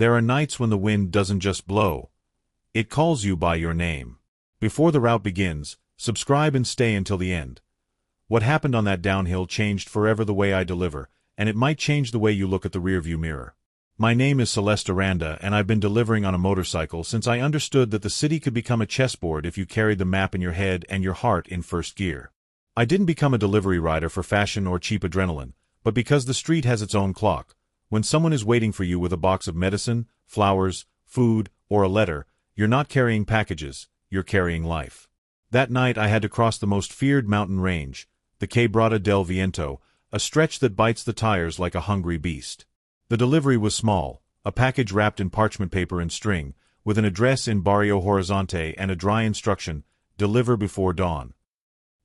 There are nights when the wind doesn't just blow. It calls you by your name. Before the route begins, subscribe and stay until the end. What happened on that downhill changed forever the way I deliver, and it might change the way you look at the rearview mirror. My name is Celeste Aranda, and I've been delivering on a motorcycle since I understood that the city could become a chessboard if you carried the map in your head and your heart in first gear. I didn't become a delivery rider for fashion or cheap adrenaline, but because the street has its own clock. When someone is waiting for you with a box of medicine, flowers, food, or a letter, you're not carrying packages, you're carrying life. That night I had to cross the most feared mountain range, the Quebrada del Viento, a stretch that bites the tires like a hungry beast. The delivery was small, a package wrapped in parchment paper and string, with an address in Barrio Horizonte and a dry instruction, deliver before dawn.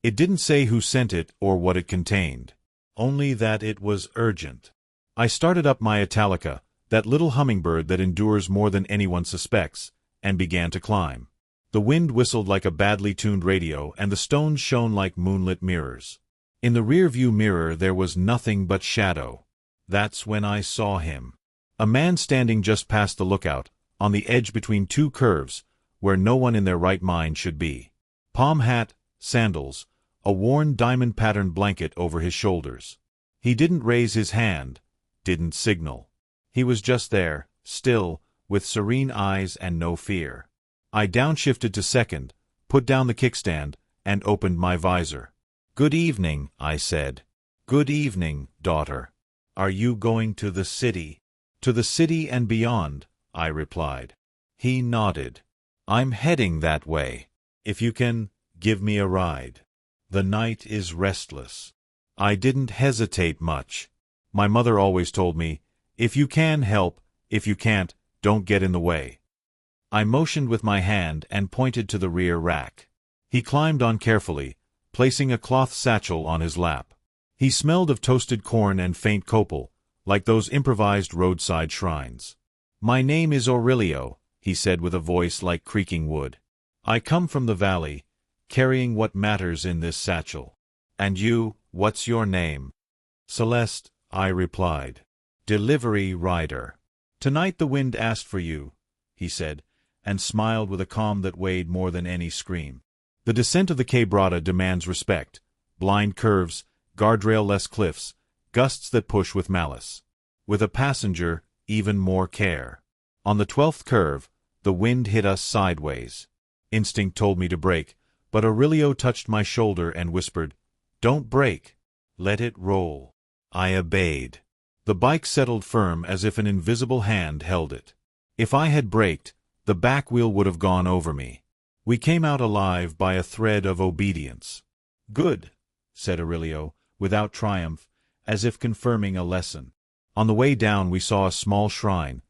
It didn't say who sent it or what it contained, only that it was urgent. I started up my Italica, that little hummingbird that endures more than anyone suspects, and began to climb. The wind whistled like a badly tuned radio and the stones shone like moonlit mirrors. In the rear-view mirror there was nothing but shadow. That's when I saw him. A man standing just past the lookout, on the edge between two curves, where no one in their right mind should be. Palm hat, sandals, a worn diamond-patterned blanket over his shoulders. He didn't raise his hand, didn't signal. He was just there, still, with serene eyes and no fear. I downshifted to second, put down the kickstand, and opened my visor. "Good evening," I said. "Good evening, daughter. Are you going to the city?" "To the city and beyond," I replied. He nodded. "I'm heading that way. If you can, give me a ride. The night is restless." I didn't hesitate much. My mother always told me, if you can, help, if you can't, don't get in the way. I motioned with my hand and pointed to the rear rack. He climbed on carefully, placing a cloth satchel on his lap. He smelled of toasted corn and faint copal, like those improvised roadside shrines. "My name is Aurelio," he said with a voice like creaking wood. "I come from the valley, carrying what matters in this satchel. And you, what's your name?" "Celeste," I replied. "Delivery rider." "Tonight the wind asked for you," he said, and smiled with a calm that weighed more than any scream. The descent of the Quebrada demands respect. Blind curves, guardrail-less cliffs, gusts that push with malice. With a passenger, even more care. On the 12th curve, the wind hit us sideways. Instinct told me to brake, but Aurelio touched my shoulder and whispered, "Don't brake. Let it roll." I obeyed. The bike settled firm as if an invisible hand held it. If I had braked, the back wheel would have gone over me. We came out alive by a thread of obedience. "Good," said Aurelio, without triumph, as if confirming a lesson. On the way down we saw a small shrine,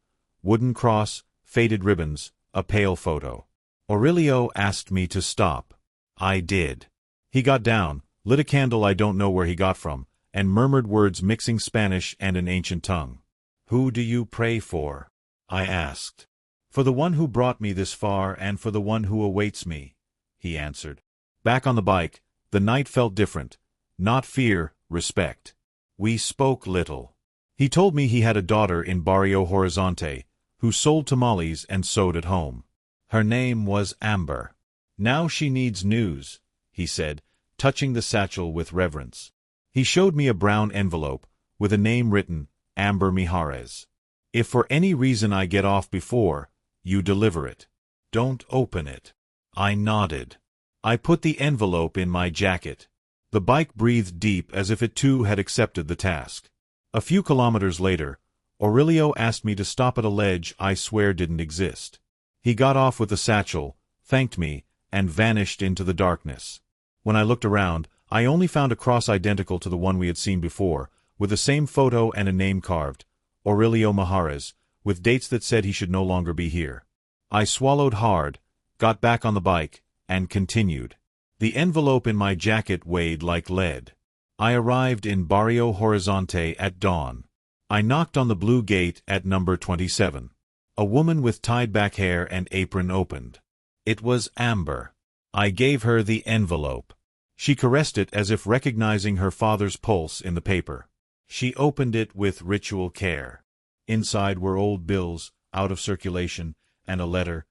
wooden cross, faded ribbons, a pale photo. Aurelio asked me to stop. I did. He got down, lit a candle I don't know where he got from, and murmured words mixing Spanish and an ancient tongue. "Who do you pray for?" I asked. "For the one who brought me this far and for the one who awaits me," he answered. Back on the bike, the night felt different. Not fear, respect. We spoke little. He told me he had a daughter in Barrio Horizonte, who sold tamales and sewed at home. Her name was Amber. "Now she needs news," he said, touching the satchel with reverence. He showed me a brown envelope, with a name written, Amber Mijares. "If for any reason I get off before, you deliver it. Don't open it." I nodded. I put the envelope in my jacket. The bike breathed deep as if it too had accepted the task. A few kilometers later, Aurelio asked me to stop at a ledge I swear didn't exist. He got off with the satchel, thanked me, and vanished into the darkness. When I looked around, I only found a cross identical to the one we had seen before, with the same photo and a name carved, Aurelio Mijares, with dates that said he should no longer be here. I swallowed hard, got back on the bike, and continued. The envelope in my jacket weighed like lead. I arrived in Barrio Horizonte at dawn. I knocked on the blue gate at number 27. A woman with tied-back hair and apron opened. It was Amber. I gave her the envelope. She caressed it as if recognizing her father's pulse in the paper. She opened it with ritual care. Inside were old bills, out of circulation, and a letter,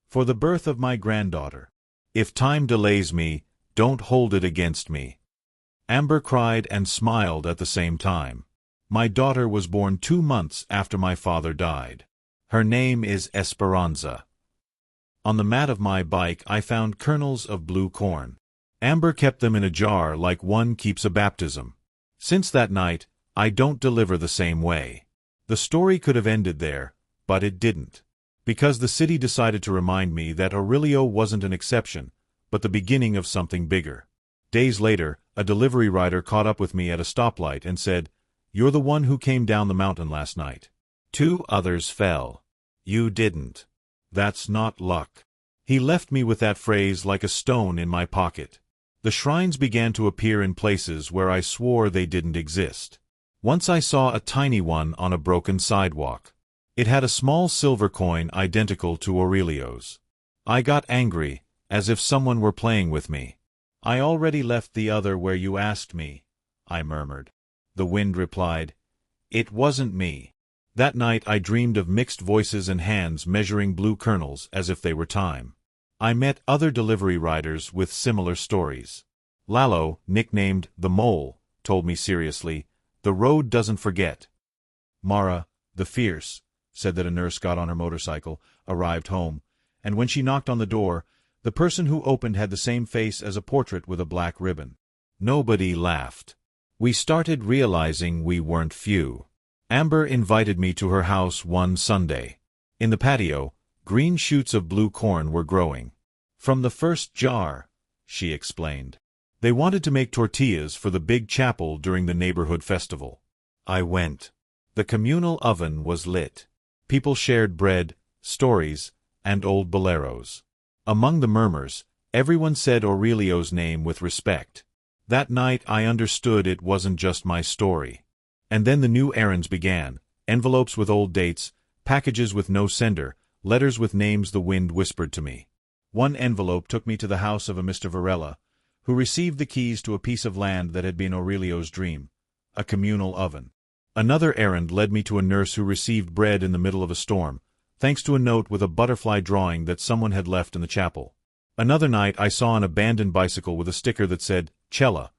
for the birth of my granddaughter. If time delays me, don't hold it against me. Amber cried and smiled at the same time. My daughter was born 2 months after my father died. Her name is Esperanza. On the mat of my bike I found kernels of blue corn. Amber kept them in a jar like one keeps a baptism. Since that night, I don't deliver the same way. The story could have ended there, but it didn't. Because the city decided to remind me that Aurelio wasn't an exception, but the beginning of something bigger. Days later, a delivery rider caught up with me at a stoplight and said, "You're the one who came down the mountain last night. 2 others fell. You didn't. That's not luck." He left me with that phrase like a stone in my pocket. The shrines began to appear in places where I swore they didn't exist. Once I saw a tiny one on a broken sidewalk. It had a small silver coin identical to Aurelio's. I got angry, as if someone were playing with me. "I already left the other where you asked me," I murmured. The wind replied, "It wasn't me." That night I dreamed of mixed voices and hands measuring blue kernels as if they were time. I met other delivery riders with similar stories. Lalo, nicknamed the Mole, told me seriously, "The road doesn't forget." Mara, the Fierce, said that a nurse got on her motorcycle, arrived home, and when she knocked on the door, the person who opened had the same face as a portrait with a black ribbon. Nobody laughed. We started realizing we weren't few. Amber invited me to her house one Sunday. In the patio, green shoots of blue corn were growing. "From the first jar," she explained. They wanted to make tortillas for the big chapel during the neighborhood festival. I went. The communal oven was lit. People shared bread, stories, and old boleros. Among the murmurs, everyone said Aurelio's name with respect. That night I understood it wasn't just my story. And then the new errands began, envelopes with old dates, packages with no sender, letters with names the wind whispered to me. One envelope took me to the house of a Mr. Varela, who received the keys to a piece of land that had been Aurelio's dream, a communal oven. Another errand led me to a nurse who received bread in the middle of a storm, thanks to a note with a butterfly drawing that someone had left in the chapel. Another night I saw an abandoned bicycle with a sticker that said, "Cella."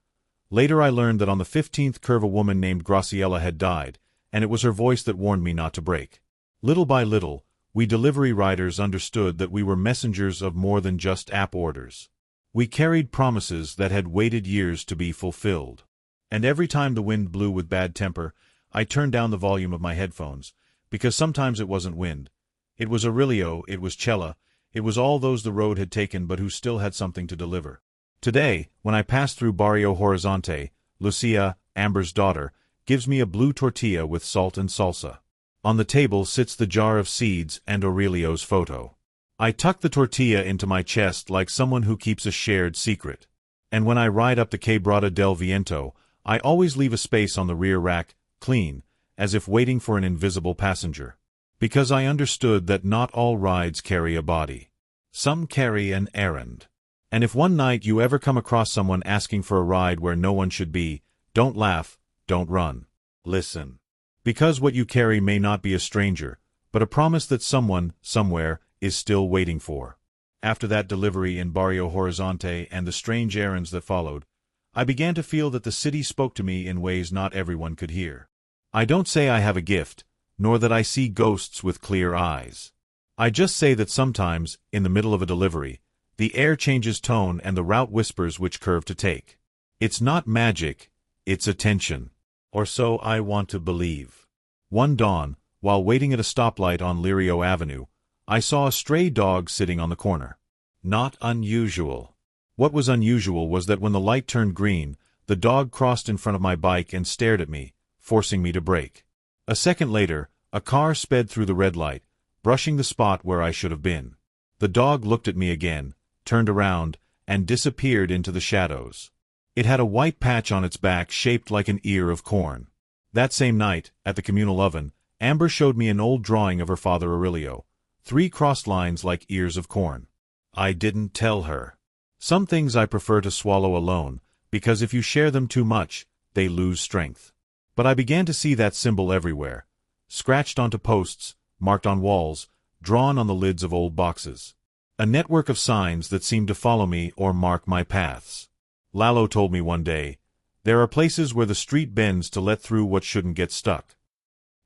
Later I learned that on the 15th curve a woman named Graciela had died, and it was her voice that warned me not to brake. Little by little, we delivery riders understood that we were messengers of more than just app orders. We carried promises that had waited years to be fulfilled. And every time the wind blew with bad temper, I turned down the volume of my headphones, because sometimes it wasn't wind. It was Aurelio, it was Cella, it was all those the road had taken but who still had something to deliver. Today, when I pass through Barrio Horizonte, Lucia, Amber's daughter, gives me a blue tortilla with salt and salsa. On the table sits the jar of seeds and Aurelio's photo. I tuck the tortilla into my chest like someone who keeps a shared secret. And when I ride up the Quebrada del Viento, I always leave a space on the rear rack, clean, as if waiting for an invisible passenger. Because I understood that not all rides carry a body. Some carry an errand. And if one night you ever come across someone asking for a ride where no one should be, don't laugh, don't run. Listen. Because what you carry may not be a stranger, but a promise that someone, somewhere, is still waiting for. After that delivery in Barrio Horizonte and the strange errands that followed, I began to feel that the city spoke to me in ways not everyone could hear. I don't say I have a gift, nor that I see ghosts with clear eyes. I just say that sometimes, in the middle of a delivery, the air changes tone and the route whispers which curve to take. It's not magic, it's attention. Or so I want to believe. One dawn, while waiting at a stoplight on Lirio Avenue, I saw a stray dog sitting on the corner. Not unusual. What was unusual was that when the light turned green, the dog crossed in front of my bike and stared at me, forcing me to brake. A second later, a car sped through the red light, brushing the spot where I should have been. The dog looked at me again, turned around, and disappeared into the shadows. It had a white patch on its back shaped like an ear of corn. That same night, at the communal oven, Amber showed me an old drawing of her father Aurelio, 3 crossed lines like ears of corn. I didn't tell her. Some things I prefer to swallow alone, because if you share them too much, they lose strength. But I began to see that symbol everywhere, scratched onto posts, marked on walls, drawn on the lids of old boxes. A network of signs that seemed to follow me or mark my paths. Lalo told me one day, "There are places where the street bends to let through what shouldn't get stuck."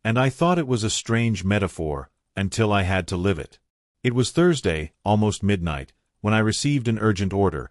And I thought it was a strange metaphor, until I had to live it. It was Thursday, almost midnight, when I received an urgent order: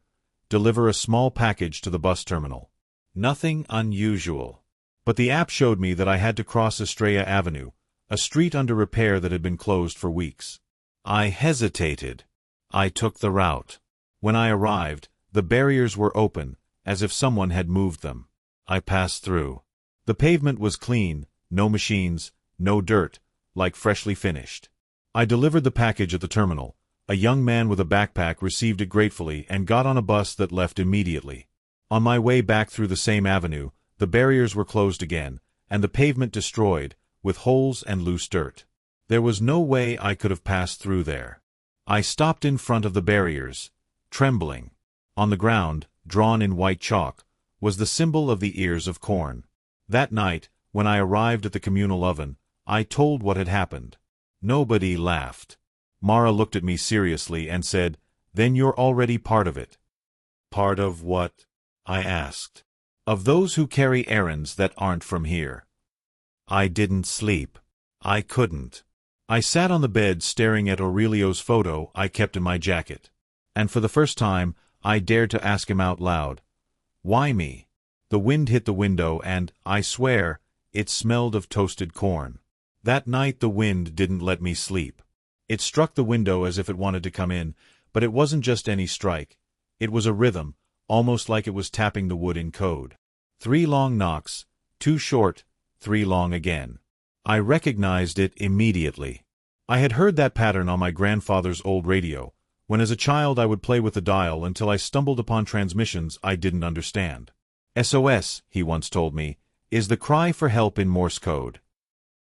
deliver a small package to the bus terminal. Nothing unusual. But the app showed me that I had to cross Estrella Avenue, a street under repair that had been closed for weeks. I hesitated. I took the route. When I arrived, the barriers were open, as if someone had moved them. I passed through. The pavement was clean, no machines, no dirt, like freshly finished. I delivered the package at the terminal. A young man with a backpack received it gratefully and got on a bus that left immediately. On my way back through the same avenue, the barriers were closed again, and the pavement destroyed, with holes and loose dirt. There was no way I could have passed through there. I stopped in front of the barriers, trembling. On the ground, drawn in white chalk, was the symbol of the ears of corn. That night, when I arrived at the communal oven, I told what had happened. Nobody laughed. Mara looked at me seriously and said, "Then you're already part of it." "Part of what?" I asked. "Of those who carry errands that aren't from here." I didn't sleep. I couldn't. I sat on the bed staring at Aurelio's photo I kept in my jacket. And for the first time, I dared to ask him out loud. Why me? The wind hit the window and, I swear, it smelled of toasted corn. That night the wind didn't let me sleep. It struck the window as if it wanted to come in, but it wasn't just any strike. It was a rhythm, almost like it was tapping the wood in code. 3 long knocks, 2 short, 3 long again. I recognized it immediately. I had heard that pattern on my grandfather's old radio, when as a child I would play with the dial until I stumbled upon transmissions I didn't understand. SOS, he once told me, is the cry for help in Morse code.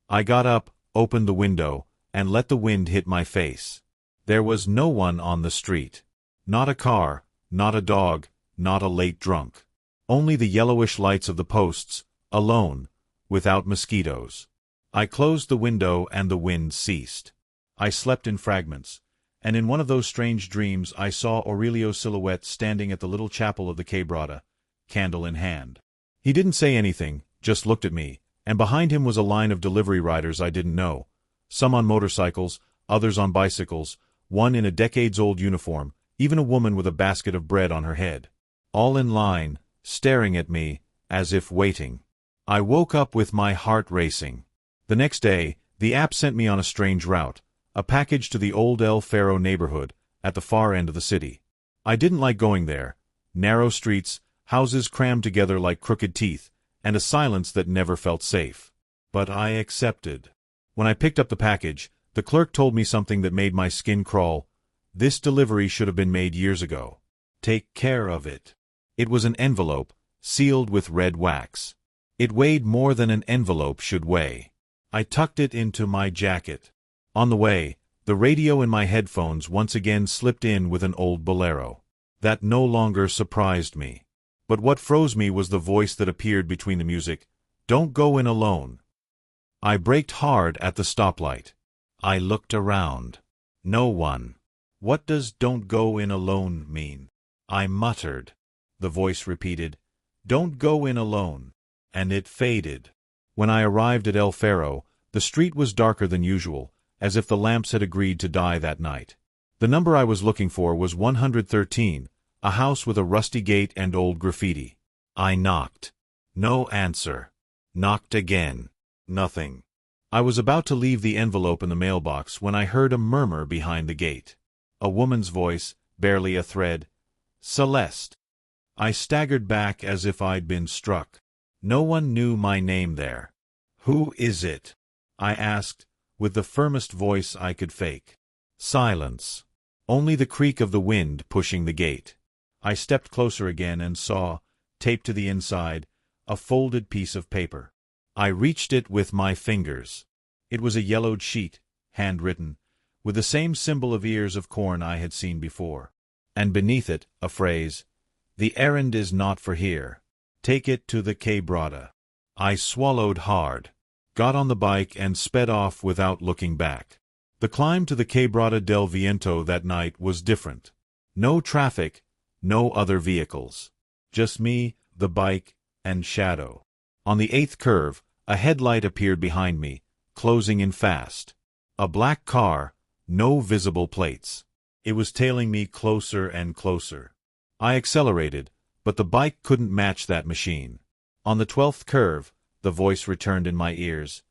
I got up, opened the window, and let the wind hit my face. There was no one on the street. Not a car, not a dog, not a late drunk. Only the yellowish lights of the posts, alone, without mosquitoes. I closed the window and the wind ceased. I slept in fragments, and in one of those strange dreams I saw Aurelio's silhouette standing at the little chapel of the Quebrada, candle in hand. He didn't say anything, just looked at me, and behind him was a line of delivery riders I didn't know, some on motorcycles, others on bicycles, one in a decades-old uniform, even a woman with a basket of bread on her head. All in line, staring at me, as if waiting. I woke up with my heart racing. The next day, the app sent me on a strange route, a package to the old El Faro neighborhood, at the far end of the city. I didn't like going there. Narrow streets, houses crammed together like crooked teeth, and a silence that never felt safe. But I accepted. When I picked up the package, the clerk told me something that made my skin crawl. This delivery should have been made years ago. Take care of it. It was an envelope, sealed with red wax. It weighed more than an envelope should weigh. I tucked it into my jacket. On the way, the radio in my headphones once again slipped in with an old bolero. That no longer surprised me. But what froze me was the voice that appeared between the music. Don't go in alone. I braked hard at the stoplight. I looked around. No one. What does "don't go in alone" mean? I muttered. The voice repeated, "Don't go in alone." And it faded. When I arrived at El Faro, the street was darker than usual, as if the lamps had agreed to die that night. The number I was looking for was 113, a house with a rusty gate and old graffiti. I knocked. No answer. Knocked again. Nothing. I was about to leave the envelope in the mailbox when I heard a murmur behind the gate. A woman's voice, barely a thread. "Celeste." I staggered back as if I'd been struck. No one knew my name there. "Who is it?" I asked, with the firmest voice I could fake. Silence. Only the creak of the wind pushing the gate. I stepped closer again and saw, taped to the inside, a folded piece of paper. I reached it with my fingers. It was a yellowed sheet, handwritten, with the same symbol of ears of corn I had seen before. And beneath it, a phrase, "The errand is not for here. Take it to the Quebrada." I swallowed hard. got on the bike and sped off without looking back. The climb to the Quebrada del Viento that night was different. No traffic, no other vehicles. Just me, the bike, and shadow. On the 8th curve, a headlight appeared behind me, closing in fast. A black car, no visible plates. It was tailing me closer and closer. I accelerated, but the bike couldn't match that machine. On the 12th curve, the voice returned in my ears.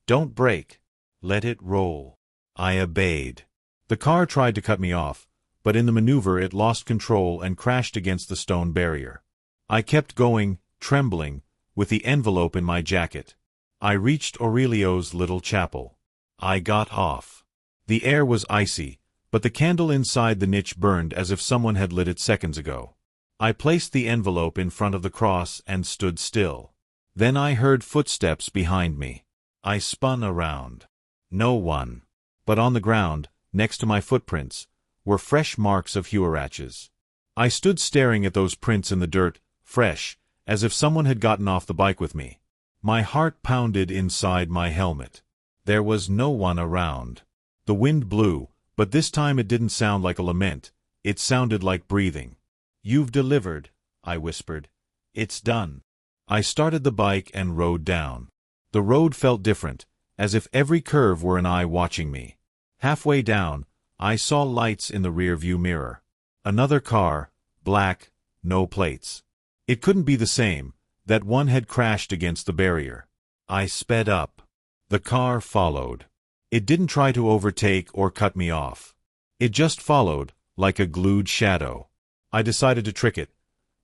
"Don't brake. Let it roll." I obeyed. The car tried to cut me off, but in the maneuver it lost control and crashed against the stone barrier. I kept going, trembling, with the envelope in my jacket. I reached Aurelio's little chapel. I got off. The air was icy, but the candle inside the niche burned as if someone had lit it seconds ago. I placed the envelope in front of the cross and stood still. Then I heard footsteps behind me. I spun around. No one. But on the ground, next to my footprints, were fresh marks of huaraches. I stood staring at those prints in the dirt, fresh, as if someone had gotten off the bike with me. My heart pounded inside my helmet. There was no one around. The wind blew, but this time it didn't sound like a lament. It sounded like breathing. "You've delivered," I whispered. "It's done." I started the bike and rode down. The road felt different, as if every curve were an eye watching me. Halfway down, I saw lights in the rear-view mirror. Another car, black, no plates. It couldn't be the same. That one had crashed against the barrier. I sped up. The car followed. It didn't try to overtake or cut me off. It just followed, like a glued shadow. I decided to trick it.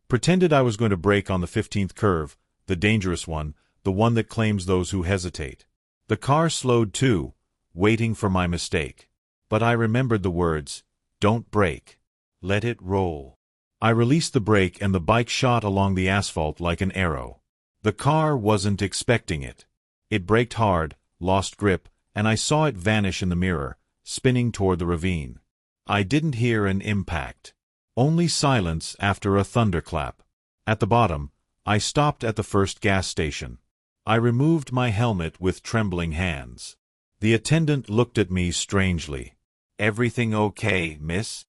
Pretended I was going to brake on the 15th curve, the dangerous one, the one that claims those who hesitate. The car slowed too, waiting for my mistake. But I remembered the words, "Don't brake. Let it roll." I released the brake and the bike shot along the asphalt like an arrow. The car wasn't expecting it. It braked hard, lost grip, and I saw it vanish in the mirror, spinning toward the ravine. I didn't hear an impact. Only silence after a thunderclap. At the bottom, I stopped at the first gas station. I removed my helmet with trembling hands. The attendant looked at me strangely. "Everything okay, miss?"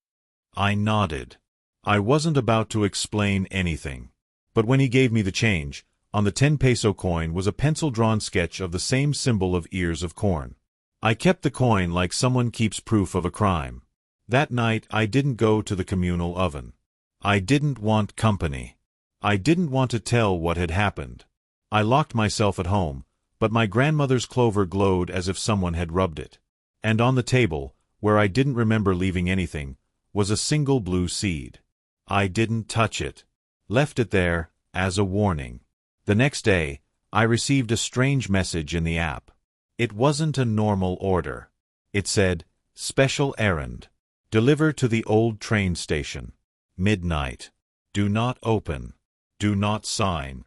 I nodded. I wasn't about to explain anything. But when he gave me the change, on the 10-peso coin was a pencil-drawn sketch of the same symbol of ears of corn. I kept the coin like someone keeps proof of a crime. That night I didn't go to the communal oven. I didn't want company. I didn't want to tell what had happened. I locked myself at home, but my grandmother's clover glowed as if someone had rubbed it. And on the table, where I didn't remember leaving anything, was a single blue seed. I didn't touch it. Left it there, as a warning. The next day, I received a strange message in the app. It wasn't a normal order. It said, "Special errand. Deliver to the old train station. Midnight. Do not open. Do not sign."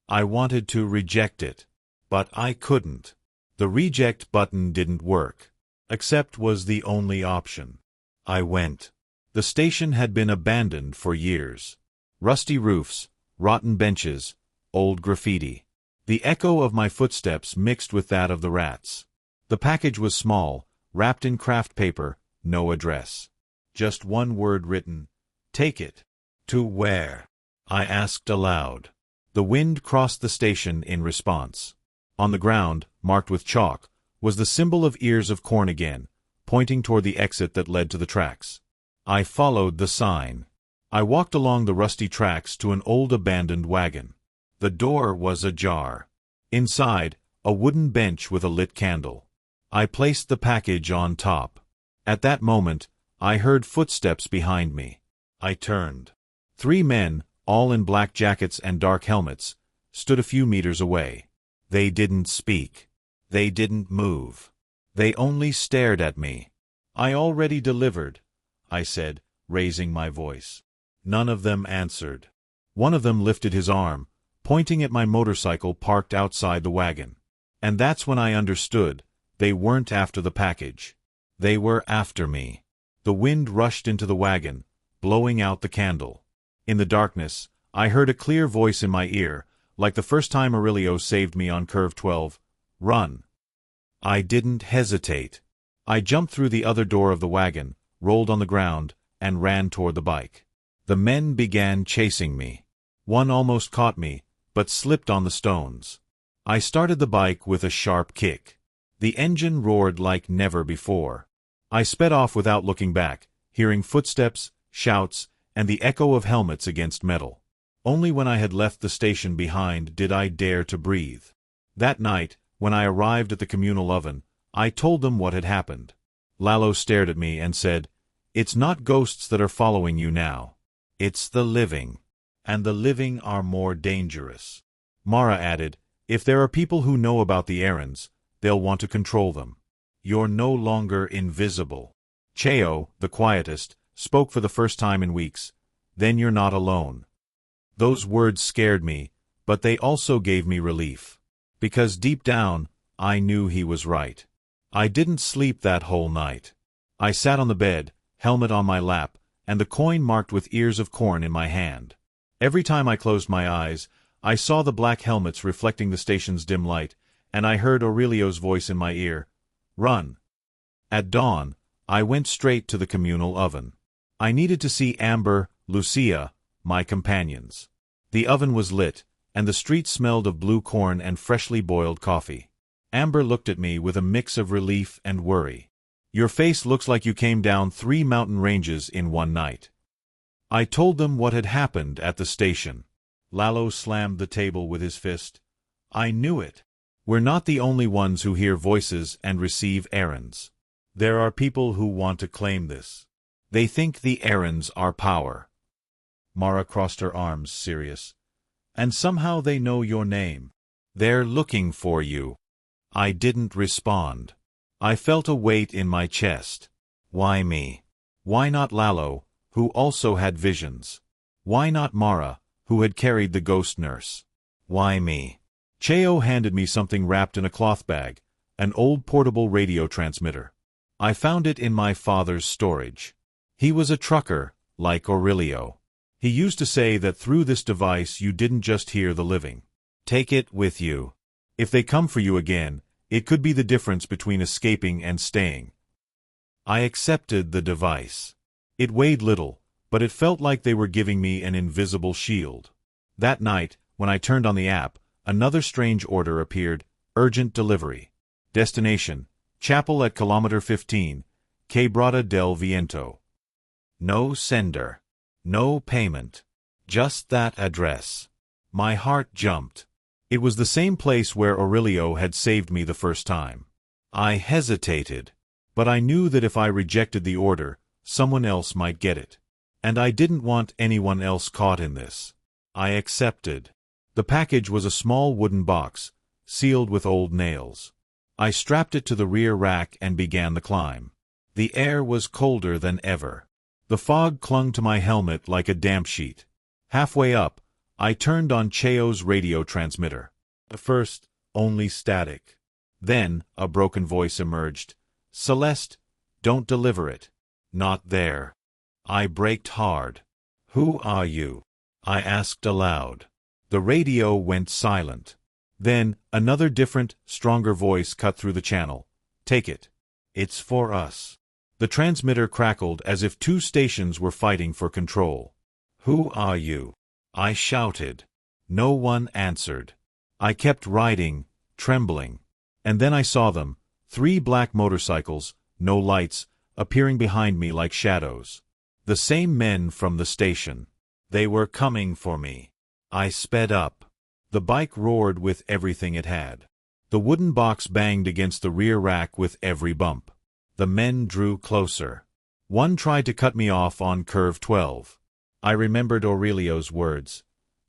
I wanted to reject it, but I couldn't. The reject button didn't work. Accept was the only option. I went. The station had been abandoned for years. Rusty roofs, rotten benches, old graffiti. The echo of my footsteps mixed with that of the rats. The package was small, wrapped in craft paper, no address. Just one word written, "Take it." To where? I asked aloud. The wind crossed the station in response. On the ground, marked with chalk, was the symbol of ears of corn again, pointing toward the exit that led to the tracks. I followed the sign. I walked along the rusty tracks to an old abandoned wagon. The door was ajar. Inside, a wooden bench with a lit candle. I placed the package on top. At that moment, I heard footsteps behind me. I turned. 3 men, all in black jackets and dark helmets, stood a few meters away. They didn't speak. They didn't move. They only stared at me. "I already delivered," I said, raising my voice. None of them answered. One of them lifted his arm, pointing at my motorcycle parked outside the wagon. And that's when I understood. They weren't after the package. They were after me. The wind rushed into the wagon, blowing out the candle. In the darkness, I heard a clear voice in my ear, like the first time Aurelio saved me on Curve 12. Run. I didn't hesitate. I jumped through the other door of the wagon, rolled on the ground, and ran toward the bike. The men began chasing me. One almost caught me, but slipped on the stones. I started the bike with a sharp kick. The engine roared like never before. I sped off without looking back, hearing footsteps, shouts, and the echo of helmets against metal. Only when I had left the station behind did I dare to breathe. That night, when I arrived at the communal oven, I told them what had happened. Lalo stared at me and said, "It's not ghosts that are following you now. It's the living. And the living are more dangerous." Mara added, "If there are people who know about the errands, they'll want to control them. You're no longer invisible." Cheo, the quietest, spoke for the first time in weeks. "Then you're not alone." Those words scared me, but they also gave me relief. Because deep down, I knew he was right. I didn't sleep that whole night. I sat on the bed, helmet on my lap, and the coin marked with ears of corn in my hand. Every time I closed my eyes, I saw the black helmets reflecting the station's dim light, and I heard Aurelio's voice in my ear, "Run." At dawn, I went straight to the communal oven. I needed to see Amber, Lucia, my companions. The oven was lit, and the street smelled of blue corn and freshly boiled coffee. Amber looked at me with a mix of relief and worry. "Your face looks like you came down 3 mountain ranges in one night." I told them what had happened at the station. Lalo slammed the table with his fist. "I knew it. We're not the only ones who hear voices and receive errands. There are people who want to claim this. They think the errands are power." Mara crossed her arms, serious. "And somehow they know your name. They're looking for you." I didn't respond. I felt a weight in my chest. Why me? Why not Lalo, who also had visions? Why not Mara, who had carried the ghost nurse? Why me? Cheo handed me something wrapped in a cloth bag, an old portable radio transmitter. I found it in my father's storage. He was a trucker, like Aurelio. He used to say that through this device you didn't just hear the living. Take it with you. If they come for you again, it could be the difference between escaping and staying. I accepted the device. It weighed little, but it felt like they were giving me an invisible shield. That night, when I turned on the app, another strange order appeared: urgent delivery. Destination: Chapel at kilometer 15, Quebrada del Viento. No sender. No payment. Just that address. My heart jumped. It was the same place where Aurelio had saved me the first time. I hesitated, but I knew that if I rejected the order, someone else might get it. And I didn't want anyone else caught in this. I accepted. The package was a small wooden box, sealed with old nails. I strapped it to the rear rack and began the climb. The air was colder than ever. The fog clung to my helmet like a damp sheet. Halfway up, I turned on Cheo's radio transmitter. At first, only static. Then, a broken voice emerged. "Celeste, don't deliver it." "Not there." I braked hard. "Who are you?" I asked aloud. The radio went silent. Then, another different, stronger voice cut through the channel. "Take it. It's for us." The transmitter crackled as if 2 stations were fighting for control. "Who are you?" I shouted. No one answered. I kept riding, trembling. And then I saw them, 3 black motorcycles, no lights, appearing behind me like shadows. The same men from the station. They were coming for me. I sped up. The bike roared with everything it had. The wooden box banged against the rear rack with every bump. The men drew closer. One tried to cut me off on curve 12. I remembered Aurelio's words.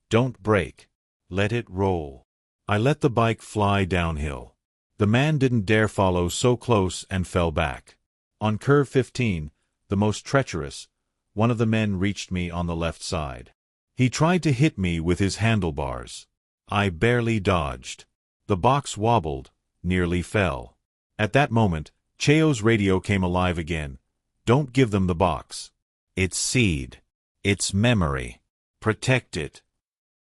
"Don't brake. Let it roll." I let the bike fly downhill. The man didn't dare follow so close and fell back. On curve 15, the most treacherous, one of the men reached me on the left side. He tried to hit me with his handlebars. I barely dodged. The box wobbled, nearly fell. At that moment, Cheo's radio came alive again. "Don't give them the box. It's seed. It's memory. Protect it."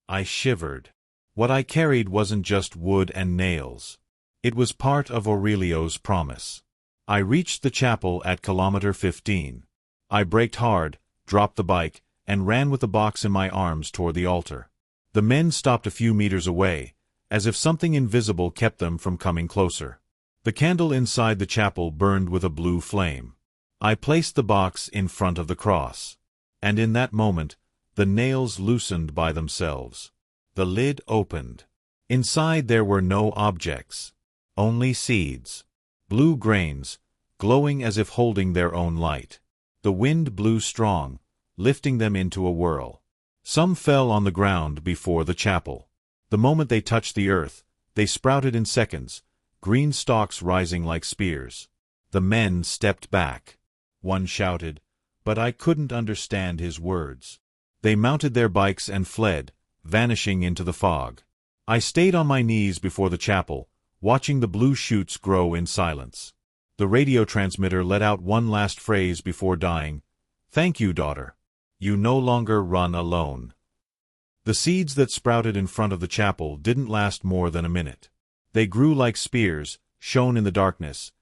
I shivered. What I carried wasn't just wood and nails. It was part of Aurelio's promise. I reached the chapel at kilometer 15. I braked hard, dropped the bike, and ran with the box in my arms toward the altar. The men stopped a few meters away, as if something invisible kept them from coming closer. The candle inside the chapel burned with a blue flame. I placed the box in front of the cross. And in that moment, the nails loosened by themselves. The lid opened. Inside there were no objects. Only seeds. Blue grains, glowing as if holding their own light. The wind blew strong, lifting them into a whirl. Some fell on the ground before the chapel. The moment they touched the earth, they sprouted in seconds, green stalks rising like spears. The men stepped back. One shouted, but I couldn't understand his words. They mounted their bikes and fled, vanishing into the fog. I stayed on my knees before the chapel, watching the blue shoots grow in silence. The radio transmitter let out one last phrase before dying. "Thank you, daughter. You no longer run alone." The seeds that sprouted in front of the chapel didn't last more than a minute. They grew like spears, shone in the darkness,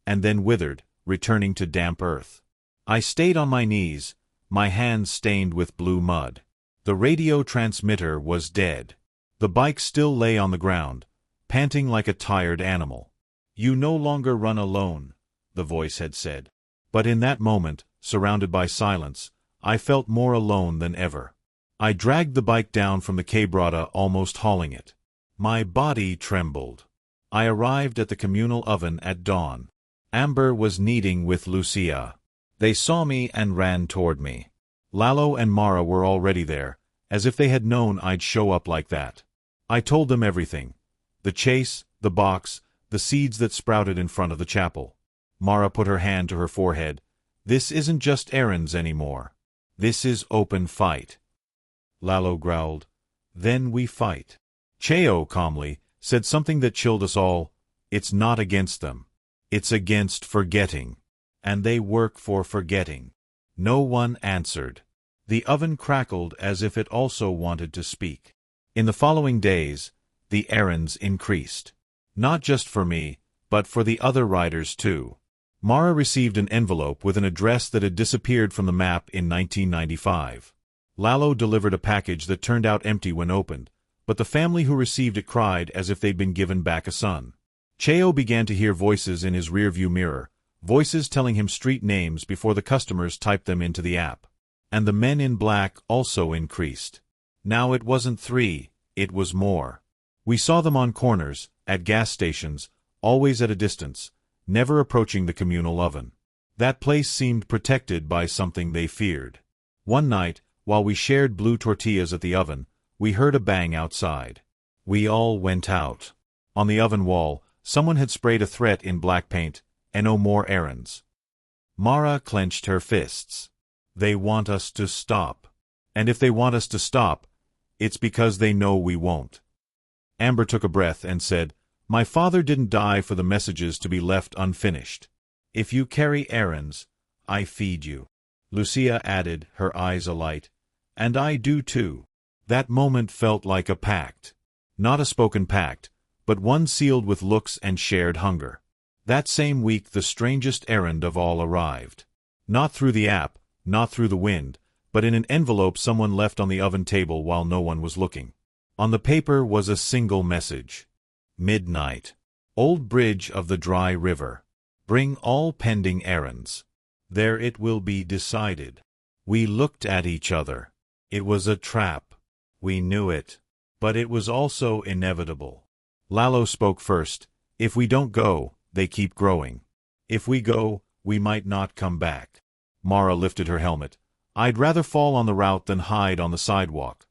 and then withered, returning to damp earth. I stayed on my knees, my hands stained with blue mud. The radio transmitter was dead. The bike still lay on the ground, panting like a tired animal. "You no longer run alone," the voice had said. But in that moment, surrounded by silence, I felt more alone than ever. I dragged the bike down from the Quebrada, almost hauling it. My body trembled. I arrived at the communal oven at dawn. Amber was kneading with Lucia. They saw me and ran toward me. Lalo and Mara were already there, as if they had known I'd show up like that. I told them everything. The chase, the box, the seeds that sprouted in front of the chapel. Mara put her hand to her forehead. "This isn't just errands anymore. This is open fight." Lalo growled, "Then we fight." Cheo calmly said something that chilled us all. "It's not against them. It's against forgetting. And they work for forgetting." No one answered. The oven crackled as if it also wanted to speak. In the following days, the errands increased. Not just for me, but for the other riders too. Mara received an envelope with an address that had disappeared from the map in 1995. Lalo delivered a package that turned out empty when opened, but the family who received it cried as if they'd been given back a son. Cheo began to hear voices in his rearview mirror, voices telling him street names before the customers typed them into the app. And the men in black also increased. Now it wasn't 3, it was more. We saw them on corners, at gas stations, always at a distance, never approaching the communal oven. That place seemed protected by something they feared. One night, while we shared blue tortillas at the oven, we heard a bang outside. We all went out. On the oven wall, someone had sprayed a threat in black paint, "And no more errands." Mara clenched her fists. They want us to stop. And if they want us to stop, it's because they know we won't. Amber took a breath and said, "My father didn't die for the messages to be left unfinished. If you carry errands, I feed you." Lucia added, her eyes alight, "And I do too." That moment felt like a pact. Not a spoken pact, but one sealed with looks and shared hunger. That same week the strangest errand of all arrived. Not through the app, not through the wind, but in an envelope someone left on the oven table while no one was looking. On the paper was a single message. Midnight. Old Bridge of the Dry River. Bring all pending errands. There it will be decided. We looked at each other. It was a trap. We knew it. But it was also inevitable. Lalo spoke first. "If we don't go, they keep growing. If we go, we might not come back." Mara lifted her helmet. "I'd rather fall on the route than hide on the sidewalk."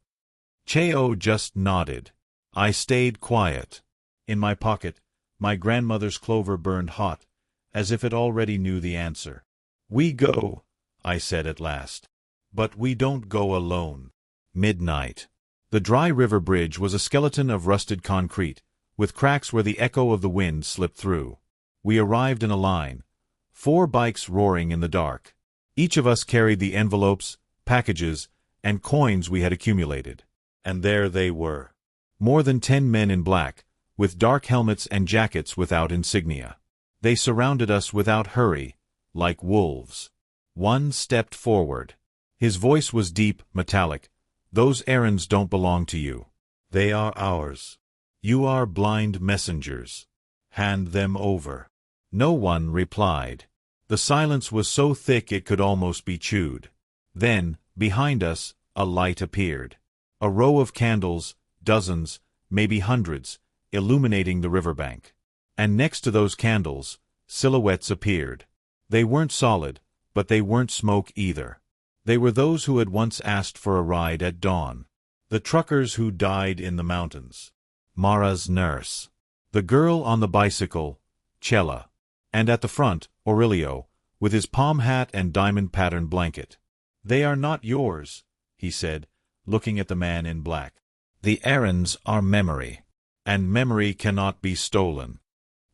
Cheo just nodded. I stayed quiet. In my pocket, my grandmother's clover burned hot, as if it already knew the answer. "We go," I said at last. "But we don't go alone." Midnight. The Dry River Bridge was a skeleton of rusted concrete, with cracks where the echo of the wind slipped through. We arrived in a line, 4 bikes roaring in the dark. Each of us carried the envelopes, packages, and coins we had accumulated. And there they were. More than 10 men in black, with dark helmets and jackets without insignia. They surrounded us without hurry, like wolves. One stepped forward. His voice was deep, metallic. "Those errands don't belong to you. They are ours. You are blind messengers. Hand them over." No one replied. The silence was so thick it could almost be chewed. Then, behind us, a light appeared. A row of candles, dozens, maybe hundreds, illuminating the riverbank. And next to those candles, silhouettes appeared. They weren't solid, but they weren't smoke either. They were those who had once asked for a ride at dawn. The truckers who died in the mountains. Mara's nurse. The girl on the bicycle, Cella. And at the front, Aurelio, with his palm hat and diamond-patterned blanket. "They are not yours," he said, looking at the man in black. "The errands are memory, and memory cannot be stolen."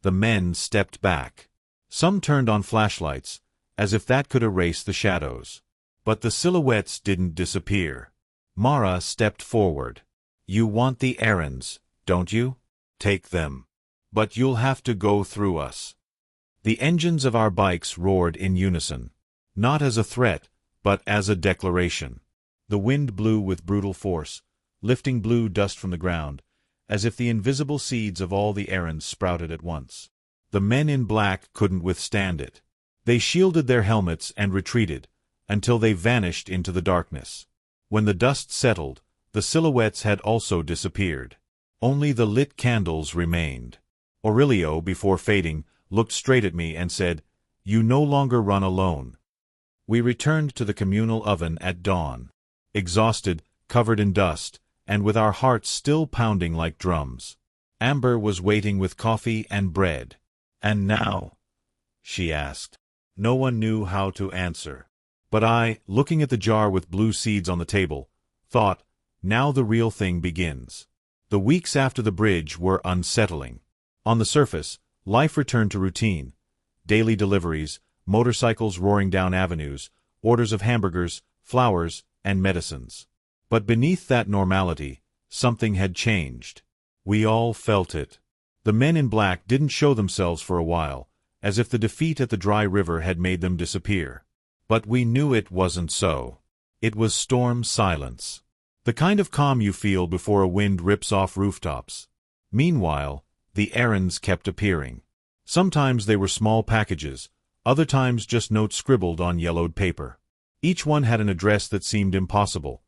The men stepped back. Some turned on flashlights, as if that could erase the shadows. But the silhouettes didn't disappear. Mara stepped forward. "You want the errands, don't you? Take them. But you'll have to go through us." The engines of our bikes roared in unison, not as a threat, but as a declaration. The wind blew with brutal force, lifting blue dust from the ground, as if the invisible seeds of all the errands sprouted at once. The men in black couldn't withstand it. They shielded their helmets and retreated, until they vanished into the darkness. When the dust settled, the silhouettes had also disappeared. Only the lit candles remained. Aurelio, before fading, looked straight at me and said, "You no longer run alone." We returned to the communal oven at dawn. Exhausted, covered in dust, and with our hearts still pounding like drums. Amber was waiting with coffee and bread. "And now?" she asked. No one knew how to answer. But I, looking at the jar with blue seeds on the table, thought, now the real thing begins. The weeks after the bridge were unsettling. On the surface, life returned to routine. Daily deliveries, motorcycles roaring down avenues, orders of hamburgers, flowers, and medicines. But beneath that normality, something had changed. We all felt it. The men in black didn't show themselves for a while, as if the defeat at the dry river had made them disappear. But we knew it wasn't so. It was storm silence. The kind of calm you feel before a wind rips off rooftops. Meanwhile, the errands kept appearing. Sometimes they were small packages, other times just notes scribbled on yellowed paper. Each one had an address that seemed impossible.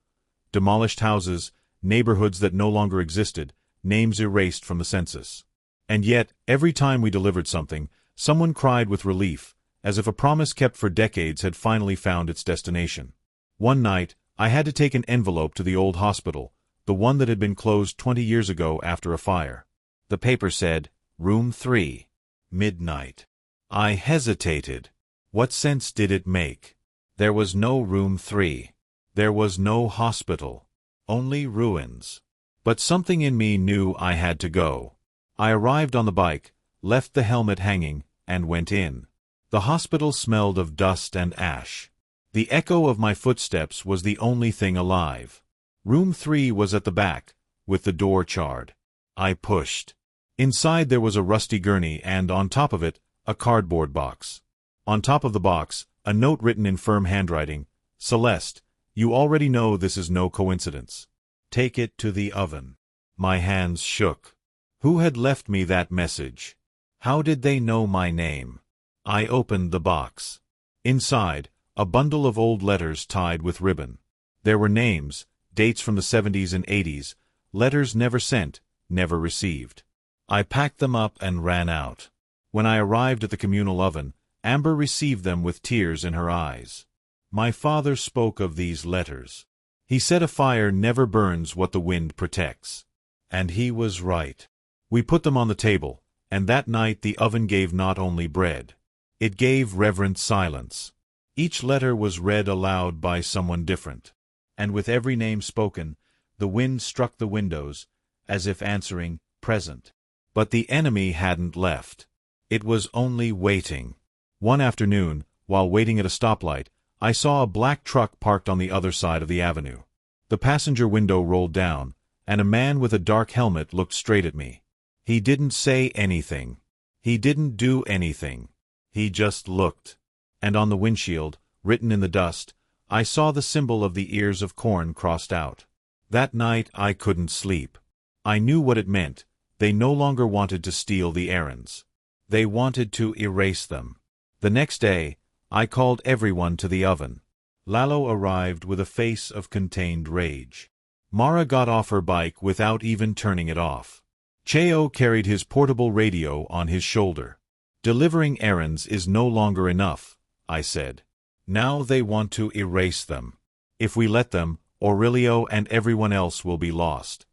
Demolished houses, neighborhoods that no longer existed, names erased from the census. And yet, every time we delivered something, someone cried with relief, as if a promise kept for decades had finally found its destination. One night, I had to take an envelope to the old hospital, the one that had been closed 20 years ago after a fire. The paper said, Room 3. Midnight. I hesitated. What sense did it make? There was no Room 3. There was no hospital. Only ruins. But something in me knew I had to go. I arrived on the bike, left the helmet hanging, and went in. The hospital smelled of dust and ash. The echo of my footsteps was the only thing alive. Room 3 was at the back, with the door charred. I pushed. Inside there was a rusty gurney and, on top of it, a cardboard box. On top of the box, a note written in firm handwriting, Celeste, you already know this is no coincidence. Take it to the oven. My hands shook. Who had left me that message? How did they know my name? I opened the box. Inside, a bundle of old letters tied with ribbon. There were names, dates from the 70s and 80s, letters never sent, never received. I packed them up and ran out. When I arrived at the communal oven, Amber received them with tears in her eyes. My father spoke of these letters. He said a fire never burns what the wind protects. And he was right. We put them on the table, and that night the oven gave not only bread. It gave reverent silence. Each letter was read aloud by someone different. And with every name spoken, the wind struck the windows, as if answering, present. But the enemy hadn't left. It was only waiting. One afternoon, while waiting at a stoplight, I saw a black truck parked on the other side of the avenue. The passenger window rolled down, and a man with a dark helmet looked straight at me. He didn't say anything. He didn't do anything. He just looked. And on the windshield, written in the dust, I saw the symbol of the ears of corn crossed out. That night I couldn't sleep. I knew what it meant. They no longer wanted to steal the errands. They wanted to erase them. The next day, I called everyone to the oven. Lalo arrived with a face of contained rage. Mara got off her bike without even turning it off. Cheo carried his portable radio on his shoulder. Delivering errands is no longer enough, I said. Now they want to erase them. If we let them, Aurelio and everyone else will be lost.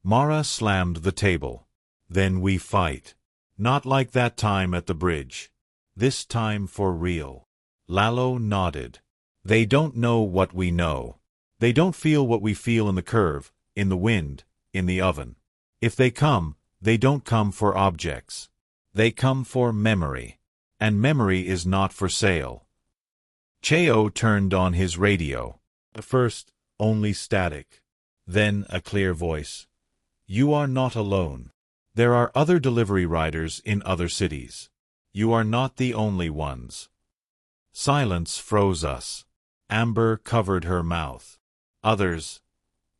Mara slammed the table. Then we fight. Not like that time at the bridge. This time for real. Lalo nodded. They don't know what we know. They don't feel what we feel in the curve, in the wind, in the oven. If they come, they don't come for objects. They come for memory. And memory is not for sale. Cheo turned on his radio. At first, only static. Then a clear voice. You are not alone. There are other delivery riders in other cities. You are not the only ones. Silence froze us. Amber covered her mouth. Others,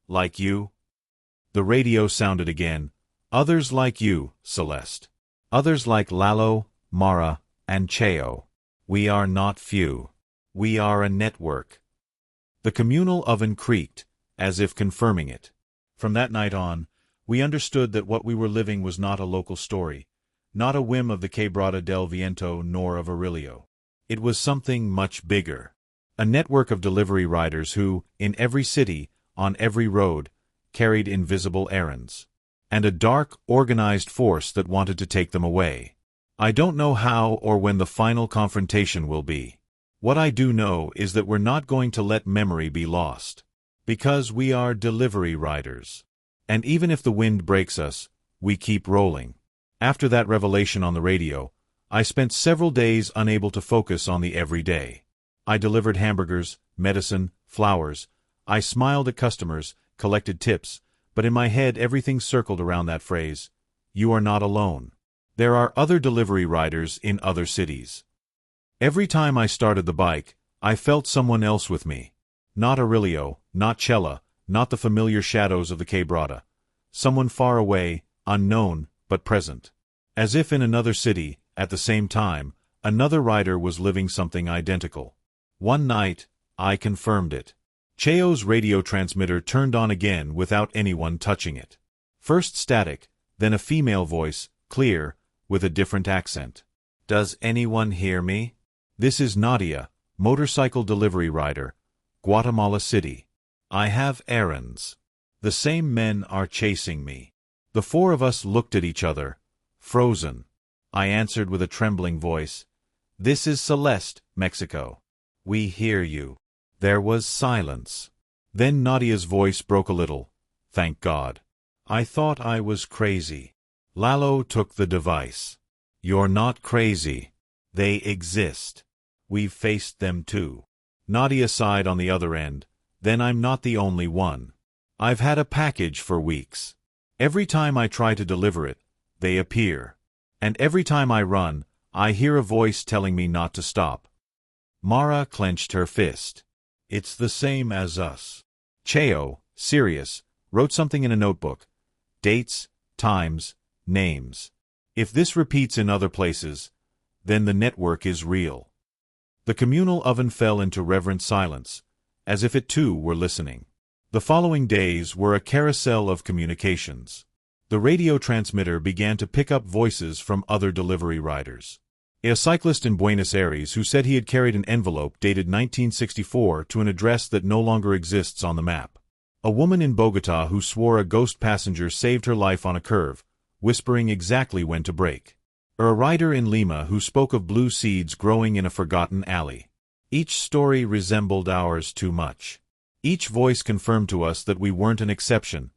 like you? The radio sounded again. Others like you, Celeste. Others like Lalo, Mara, and Cheo. We are not few. We are a network. The communal oven creaked, as if confirming it. From that night on, we understood that what we were living was not a local story, not a whim of the Quebrada del Viento nor of Aurelio. It was something much bigger. A network of delivery riders who, in every city, on every road, carried invisible errands. And a dark, organized force that wanted to take them away. I don't know how or when the final confrontation will be. What I do know is that we're not going to let memory be lost. Because we are delivery riders. And even if the wind breaks us, we keep rolling. After that revelation on the radio, I spent several days unable to focus on the everyday. I delivered hamburgers, medicine, flowers. I smiled at customers, collected tips, but in my head everything circled around that phrase. You are not alone. There are other delivery riders in other cities. Every time I started the bike, I felt someone else with me. Not Aurelio, not Cella, not the familiar shadows of the Quebrada. Someone far away, unknown, but present. As if in another city, at the same time, another rider was living something identical. One night, I confirmed it. Cheo's radio transmitter turned on again without anyone touching it. First static, then a female voice, clear, with a different accent. Does anyone hear me? This is Nadia, motorcycle delivery rider, Guatemala City. I have errands. The same men are chasing me. The four of us looked at each other, frozen. I answered with a trembling voice. This is Celeste, Mexico. We hear you. There was silence. Then Nadia's voice broke a little. Thank God. I thought I was crazy. Lalo took the device. You're not crazy. They exist. We've faced them too. Nadia sighed on the other end. Then I'm not the only one. I've had a package for weeks. Every time I try to deliver it, they appear. And every time I run, I hear a voice telling me not to stop. Mara clenched her fist. It's the same as us. Cheo, serious, wrote something in a notebook. Dates, times, names. If this repeats in other places, then the network is real. The communal oven fell into reverent silence, as if it too were listening. The following days were a carousel of communications. The radio transmitter began to pick up voices from other delivery riders. A cyclist in Buenos Aires who said he had carried an envelope dated 1964 to an address that no longer exists on the map. A woman in Bogota who swore a ghost passenger saved her life on a curve, whispering exactly when to brake. Or a rider in Lima who spoke of blue seeds growing in a forgotten alley. Each story resembled ours too much. Each voice confirmed to us that we weren't an exception.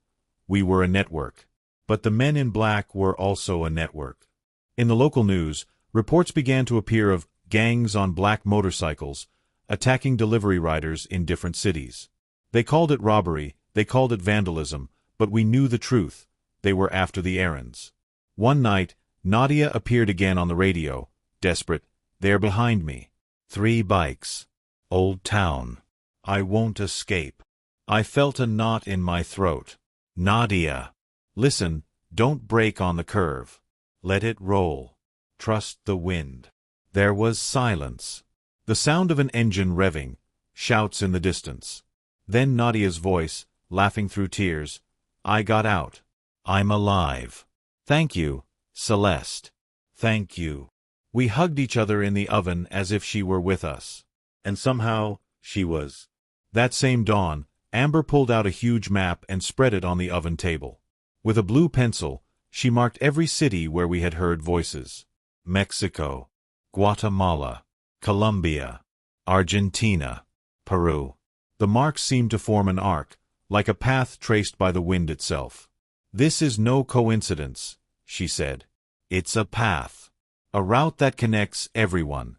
We were a network. But the men in black were also a network. In the local news, reports began to appear of gangs on black motorcycles attacking delivery riders in different cities. They called it robbery, they called it vandalism, but we knew the truth. They were after the errands. One night, Nadia appeared again on the radio, desperate. They're behind me. 3 bikes. Old town. I won't escape. I felt a knot in my throat. Nadia. Listen, don't brake on the curve. Let it roll. Trust the wind. There was silence. The sound of an engine revving, shouts in the distance. Then Nadia's voice, laughing through tears. I got out. I'm alive. Thank you, Celeste. Thank you. We hugged each other in the oven as if she were with us. And somehow, she was. That same dawn, Amber pulled out a huge map and spread it on the oven table. With a blue pencil, she marked every city where we had heard voices. Mexico, Guatemala, Colombia, Argentina, Peru. The marks seemed to form an arc, like a path traced by the wind itself. This is no coincidence, she said. It's a path. A route that connects everyone.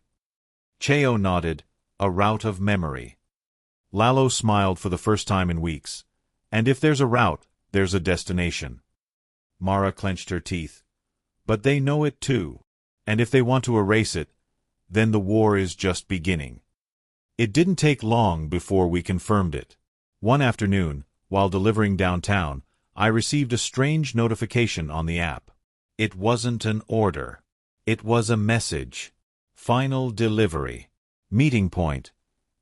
Cheo nodded, a route of memory. Lalo smiled for the first time in weeks. And if there's a route, there's a destination. Mara clenched her teeth. But they know it too. And if they want to erase it, then the war is just beginning. It didn't take long before we confirmed it. One afternoon, while delivering downtown, I received a strange notification on the app. It wasn't an order. It was a message. Final delivery. Meeting point.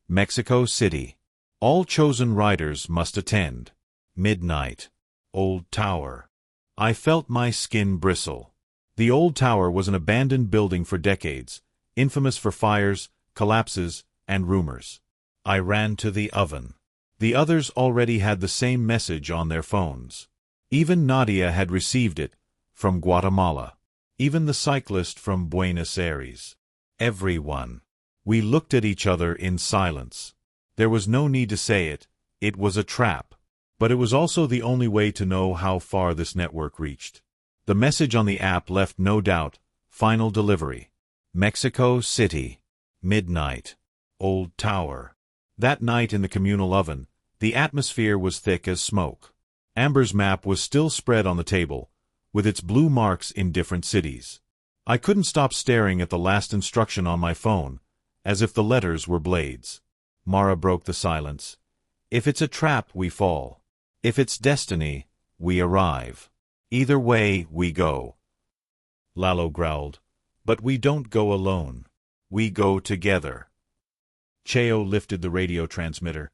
Mexico City. All chosen riders must attend. Midnight. Old Tower. I felt my skin bristle. The Old Tower was an abandoned building for decades, infamous for fires, collapses, and rumors. I ran to the oven. The others already had the same message on their phones. Even Nadia had received it, from Guatemala. Even the cyclist from Buenos Aires. Everyone. We looked at each other in silence. There was no need to say it. It was a trap. But it was also the only way to know how far this network reached. The message on the app left no doubt. Final delivery. Mexico City. Midnight. Old Tower. That night in the communal oven, the atmosphere was thick as smoke. Amber's map was still spread on the table, with its blue marks in different cities. I couldn't stop staring at the last instruction on my phone, as if the letters were blades. Mara broke the silence. If it's a trap, we fall. If it's destiny, we arrive. Either way, we go. Lalo growled. But we don't go alone. We go together. Cheo lifted the radio transmitter.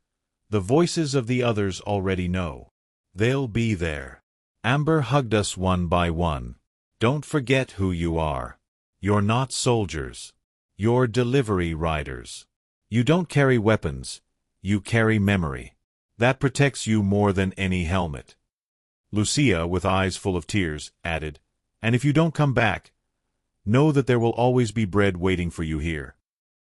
The voices of the others already know. They'll be there. Amber hugged us one by one. Don't forget who you are. You're not soldiers. You're delivery riders. You don't carry weapons. You carry memory. That protects you more than any helmet. Lucia, with eyes full of tears, added, And if you don't come back, know that there will always be bread waiting for you here.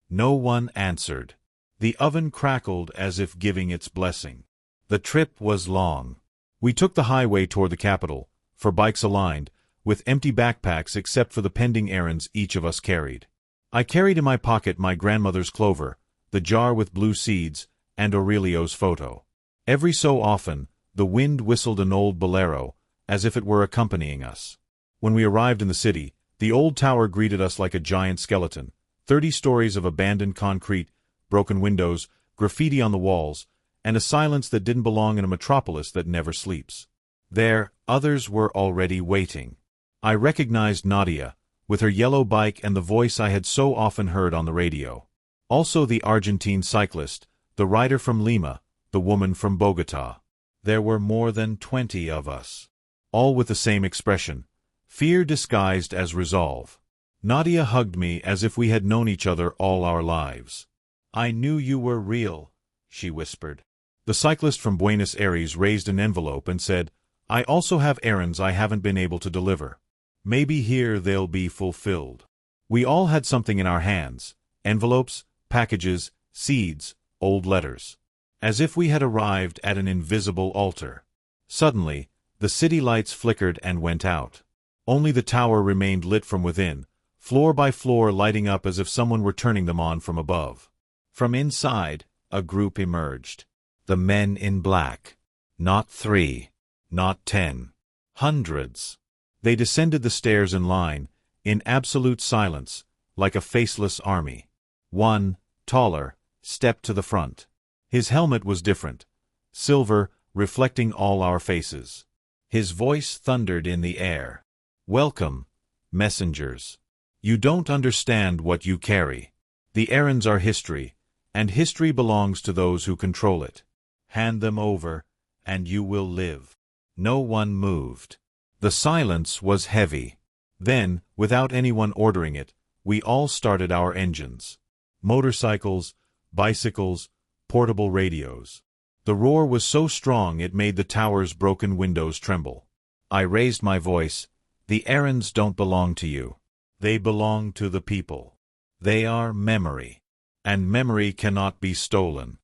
No one answered. The oven crackled as if giving its blessing. The trip was long. We took the highway toward the capital, for bikes aligned, with empty backpacks except for the pending errands each of us carried. I carried in my pocket my grandmother's clover, the jar with blue seeds, and Aurelio's photo. Every so often, the wind whistled an old bolero, as if it were accompanying us. When we arrived in the city, the old tower greeted us like a giant skeleton, 30 stories of abandoned concrete, broken windows, graffiti on the walls, and a silence that didn't belong in a metropolis that never sleeps. There, others were already waiting. I recognized Nadia, with her yellow bike and the voice I had so often heard on the radio. Also the Argentine cyclist, the rider from Lima, the woman from Bogota. There were more than 20 of us. All with the same expression, fear disguised as resolve. Nadia hugged me as if we had known each other all our lives. I knew you were real, she whispered. The cyclist from Buenos Aires raised an envelope and said, I also have errands I haven't been able to deliver. Maybe here they'll be fulfilled. We all had something in our hands, envelopes, packages, seeds, old letters. As if we had arrived at an invisible altar. Suddenly, the city lights flickered and went out. Only the tower remained lit from within, floor by floor lighting up as if someone were turning them on from above. From inside, a group emerged. The men in black. Not 3, not 10. Hundreds. They descended the stairs in line, in absolute silence, like a faceless army. One, taller, stepped to the front. His helmet was different, silver, reflecting all our faces. His voice thundered in the air. "Welcome, messengers. You don't understand what you carry. The errands are history, and history belongs to those who control it. Hand them over, and you will live." No one moved. The silence was heavy. Then, without anyone ordering it, we all started our engines. Motorcycles, bicycles, portable radios. The roar was so strong it made the tower's broken windows tremble. I raised my voice. "The errands don't belong to you. They belong to the people. They are memory. And memory cannot be stolen."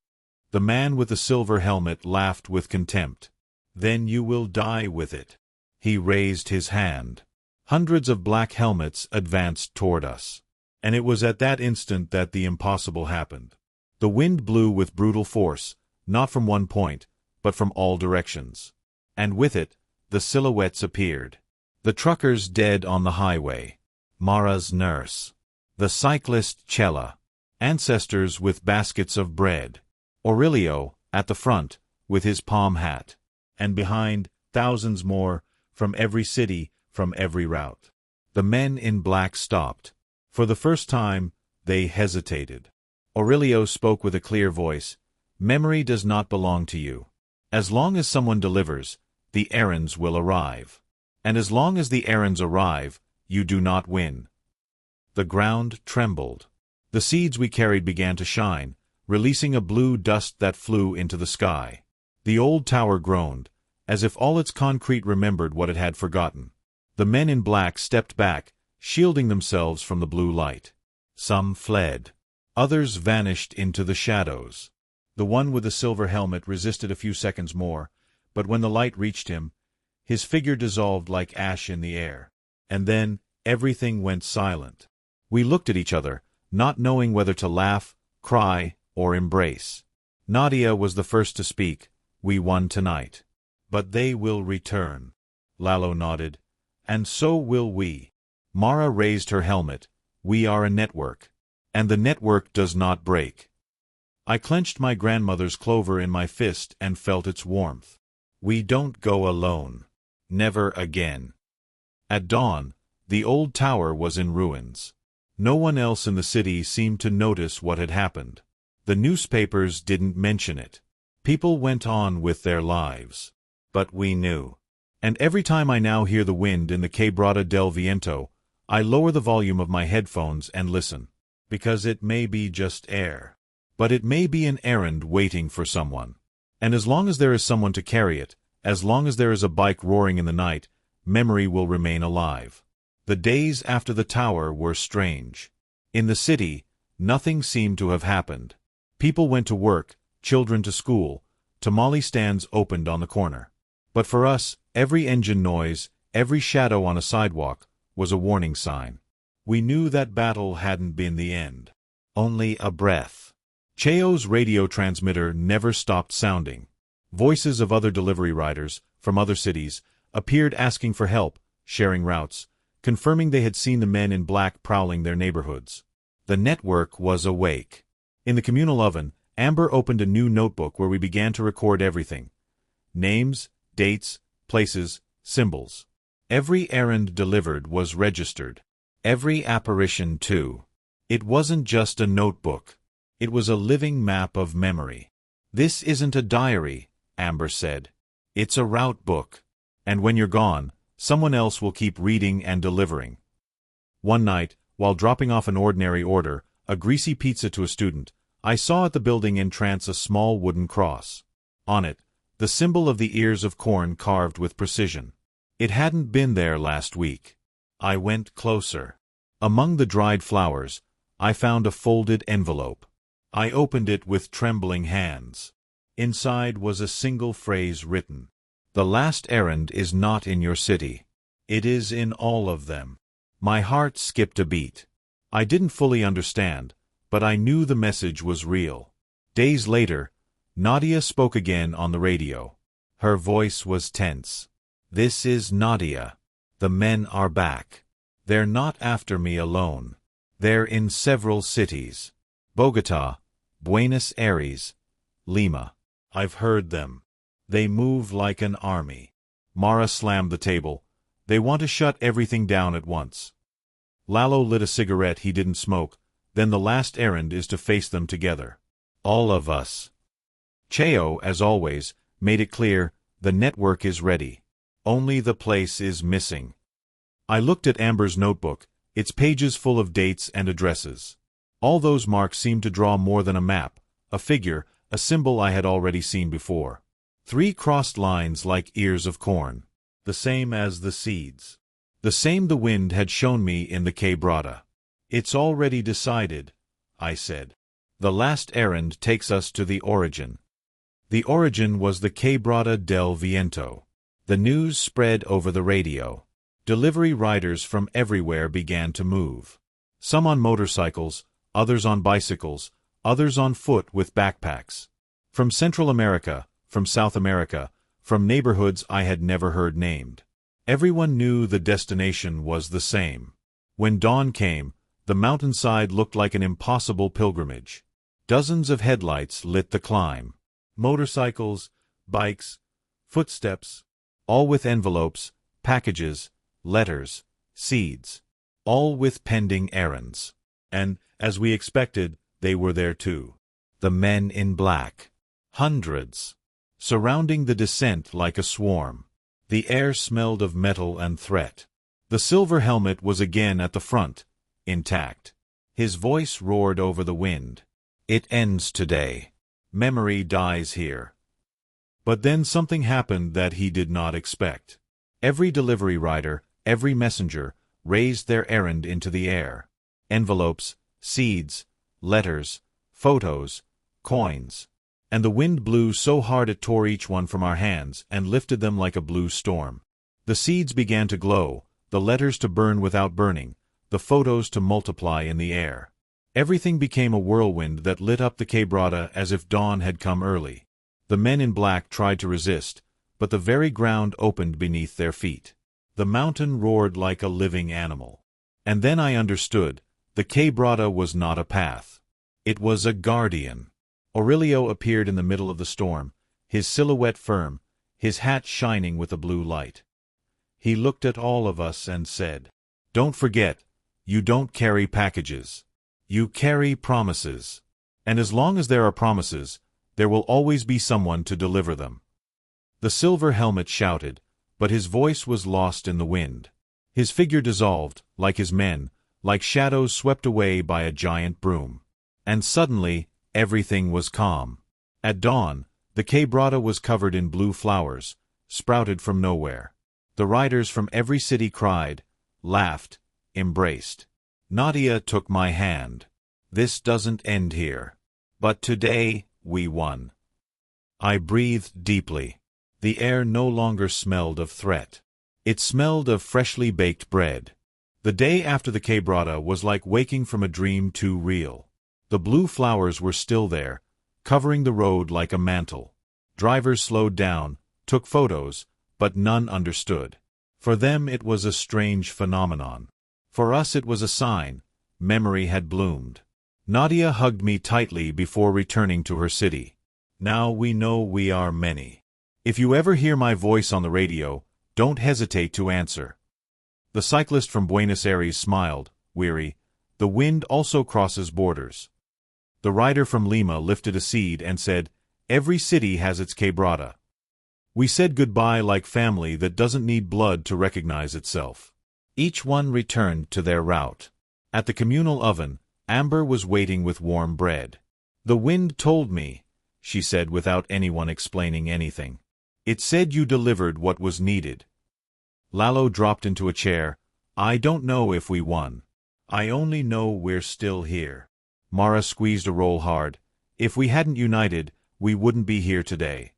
The man with the silver helmet laughed with contempt. "Then you will die with it." He raised his hand. Hundreds of black helmets advanced toward us. And it was at that instant that the impossible happened. The wind blew with brutal force, not from one point, but from all directions. And with it, the silhouettes appeared. The truckers dead on the highway. Mara's nurse. The cyclist Cella. Ancestors with baskets of bread. Aurelio, at the front, with his palm hat. And behind, thousands more, from every city, from every route. The men in black stopped. For the first time, they hesitated. Aurelio spoke with a clear voice. "Memory does not belong to you. As long as someone delivers, the errands will arrive. And as long as the errands arrive, you do not win." The ground trembled. The seeds we carried began to shine, releasing a blue dust that flew into the sky. The old tower groaned, as if all its concrete remembered what it had forgotten. The men in black stepped back, shielding themselves from the blue light. Some fled. Others vanished into the shadows. The one with the silver helmet resisted a few seconds more, but when the light reached him, his figure dissolved like ash in the air. And then, everything went silent. We looked at each other, not knowing whether to laugh, cry, or embrace. Nadia was the first to speak. "We won tonight. But they will return." Lalo nodded. "And so will we." Mara raised her helmet. "We are a network. And the network does not break." I clenched my grandmother's clover in my fist and felt its warmth. "We don't go alone. Never again." At dawn, the old tower was in ruins. No one else in the city seemed to notice what had happened. The newspapers didn't mention it. People went on with their lives. But we knew. And every time I now hear the wind in the Quebrada del Viento, I lower the volume of my headphones and listen. Because it may be just air. But it may be an errand waiting for someone. And as long as there is someone to carry it, as long as there is a bike roaring in the night, memory will remain alive. The days after the tower were strange. In the city, nothing seemed to have happened. People went to work, children to school, tamale stands opened on the corner. But for us, every engine noise, every shadow on a sidewalk, was a warning sign. We knew that battle hadn't been the end. Only a breath. Cheo's radio transmitter never stopped sounding. Voices of other delivery riders, from other cities, appeared asking for help, sharing routes, confirming they had seen the men in black prowling their neighborhoods. The network was awake. In the communal oven, Amber opened a new notebook where we began to record everything. Names, dates, places, symbols. Every errand delivered was registered. Every apparition, too. It wasn't just a notebook. It was a living map of memory. "This isn't a diary," Amber said. "It's a route book. And when you're gone, someone else will keep reading and delivering." One night, while dropping off an ordinary order, a greasy pizza to a student, I saw at the building entrance a small wooden cross. On it, the symbol of the ears of corn carved with precision. It hadn't been there last week. I went closer. Among the dried flowers, I found a folded envelope. I opened it with trembling hands. Inside was a single phrase written. "The last errand is not in your city. It is in all of them." My heart skipped a beat. I didn't fully understand, but I knew the message was real. Days later, Nadia spoke again on the radio. Her voice was tense. "This is Nadia. The men are back. They're not after me alone. They're in several cities. Bogota, Buenos Aires, Lima. I've heard them. They move like an army. Mara slammed the table. They want to shut everything down at once. Lalo lit a cigarette he didn't smoke. Then the last errand is to face them together. All of us. Cheo, as always, made it clear, the network is ready. Only the place is missing. I looked at Amber's notebook, its pages full of dates and addresses. All those marks seemed to draw more than a map, a figure, a symbol I had already seen before. 3 crossed lines like ears of corn. The same as the seeds. The same the wind had shown me in the Quebrada. It's already decided, I said. The last errand takes us to the origin. The origin was the Quebrada del Viento. The news spread over the radio. Delivery riders from everywhere began to move. Some on motorcycles, others on bicycles, others on foot with backpacks. From Central America, from South America, from neighborhoods I had never heard named. Everyone knew the destination was the same. When dawn came, the mountainside looked like an impossible pilgrimage. Dozens of headlights lit the climb. Motorcycles, bikes, footsteps, all with envelopes, packages, letters, seeds, all with pending errands. And, as we expected, they were there too. The men in black. Hundreds. Surrounding the descent like a swarm. The air smelled of metal and threat. The silver helmet was again at the front, intact. His voice roared over the wind. It ends today. Memory dies here. But then something happened that he did not expect. Every delivery rider, every messenger, raised their errand into the air. Envelopes, seeds, letters, photos, coins. And the wind blew so hard it tore each one from our hands and lifted them like a blue storm. The seeds began to glow, the letters to burn without burning, the photos to multiply in the air. Everything became a whirlwind that lit up the Quebrada as if dawn had come early. The men in black tried to resist, but the very ground opened beneath their feet. The mountain roared like a living animal. And then I understood, the Quebrada was not a path. It was a guardian. Aurelio appeared in the middle of the storm, his silhouette firm, his hat shining with a blue light. He looked at all of us and said, "Don't forget, you don't carry packages. You carry promises. And as long as there are promises, there will always be someone to deliver them." The silver helmet shouted, but his voice was lost in the wind. His figure dissolved, like his men, like shadows swept away by a giant broom. And suddenly, everything was calm. At dawn, the Quebrada was covered in blue flowers, sprouted from nowhere. The riders from every city cried, laughed, embraced. Nadia took my hand. This doesn't end here. But today, we won. I breathed deeply. The air no longer smelled of threat. It smelled of freshly baked bread. The day after the Quebrada was like waking from a dream too real. The blue flowers were still there, covering the road like a mantle. Drivers slowed down, took photos, but none understood. For them it was a strange phenomenon. For us it was a sign. Memory had bloomed. Nadia hugged me tightly before returning to her city. Now we know we are many. If you ever hear my voice on the radio, don't hesitate to answer. The cyclist from Buenos Aires smiled, weary. The wind also crosses borders. The rider from Lima lifted a seed and said, "Every city has its Quebrada." We said goodbye like family that doesn't need blood to recognize itself. Each one returned to their route. At the communal oven, Amber was waiting with warm bread. "The wind told me," she said without anyone explaining anything. "It said you delivered what was needed." Lalo dropped into a chair. "I don't know if we won. I only know we're still here." Mara squeezed a roll hard. "If we hadn't united, we wouldn't be here today."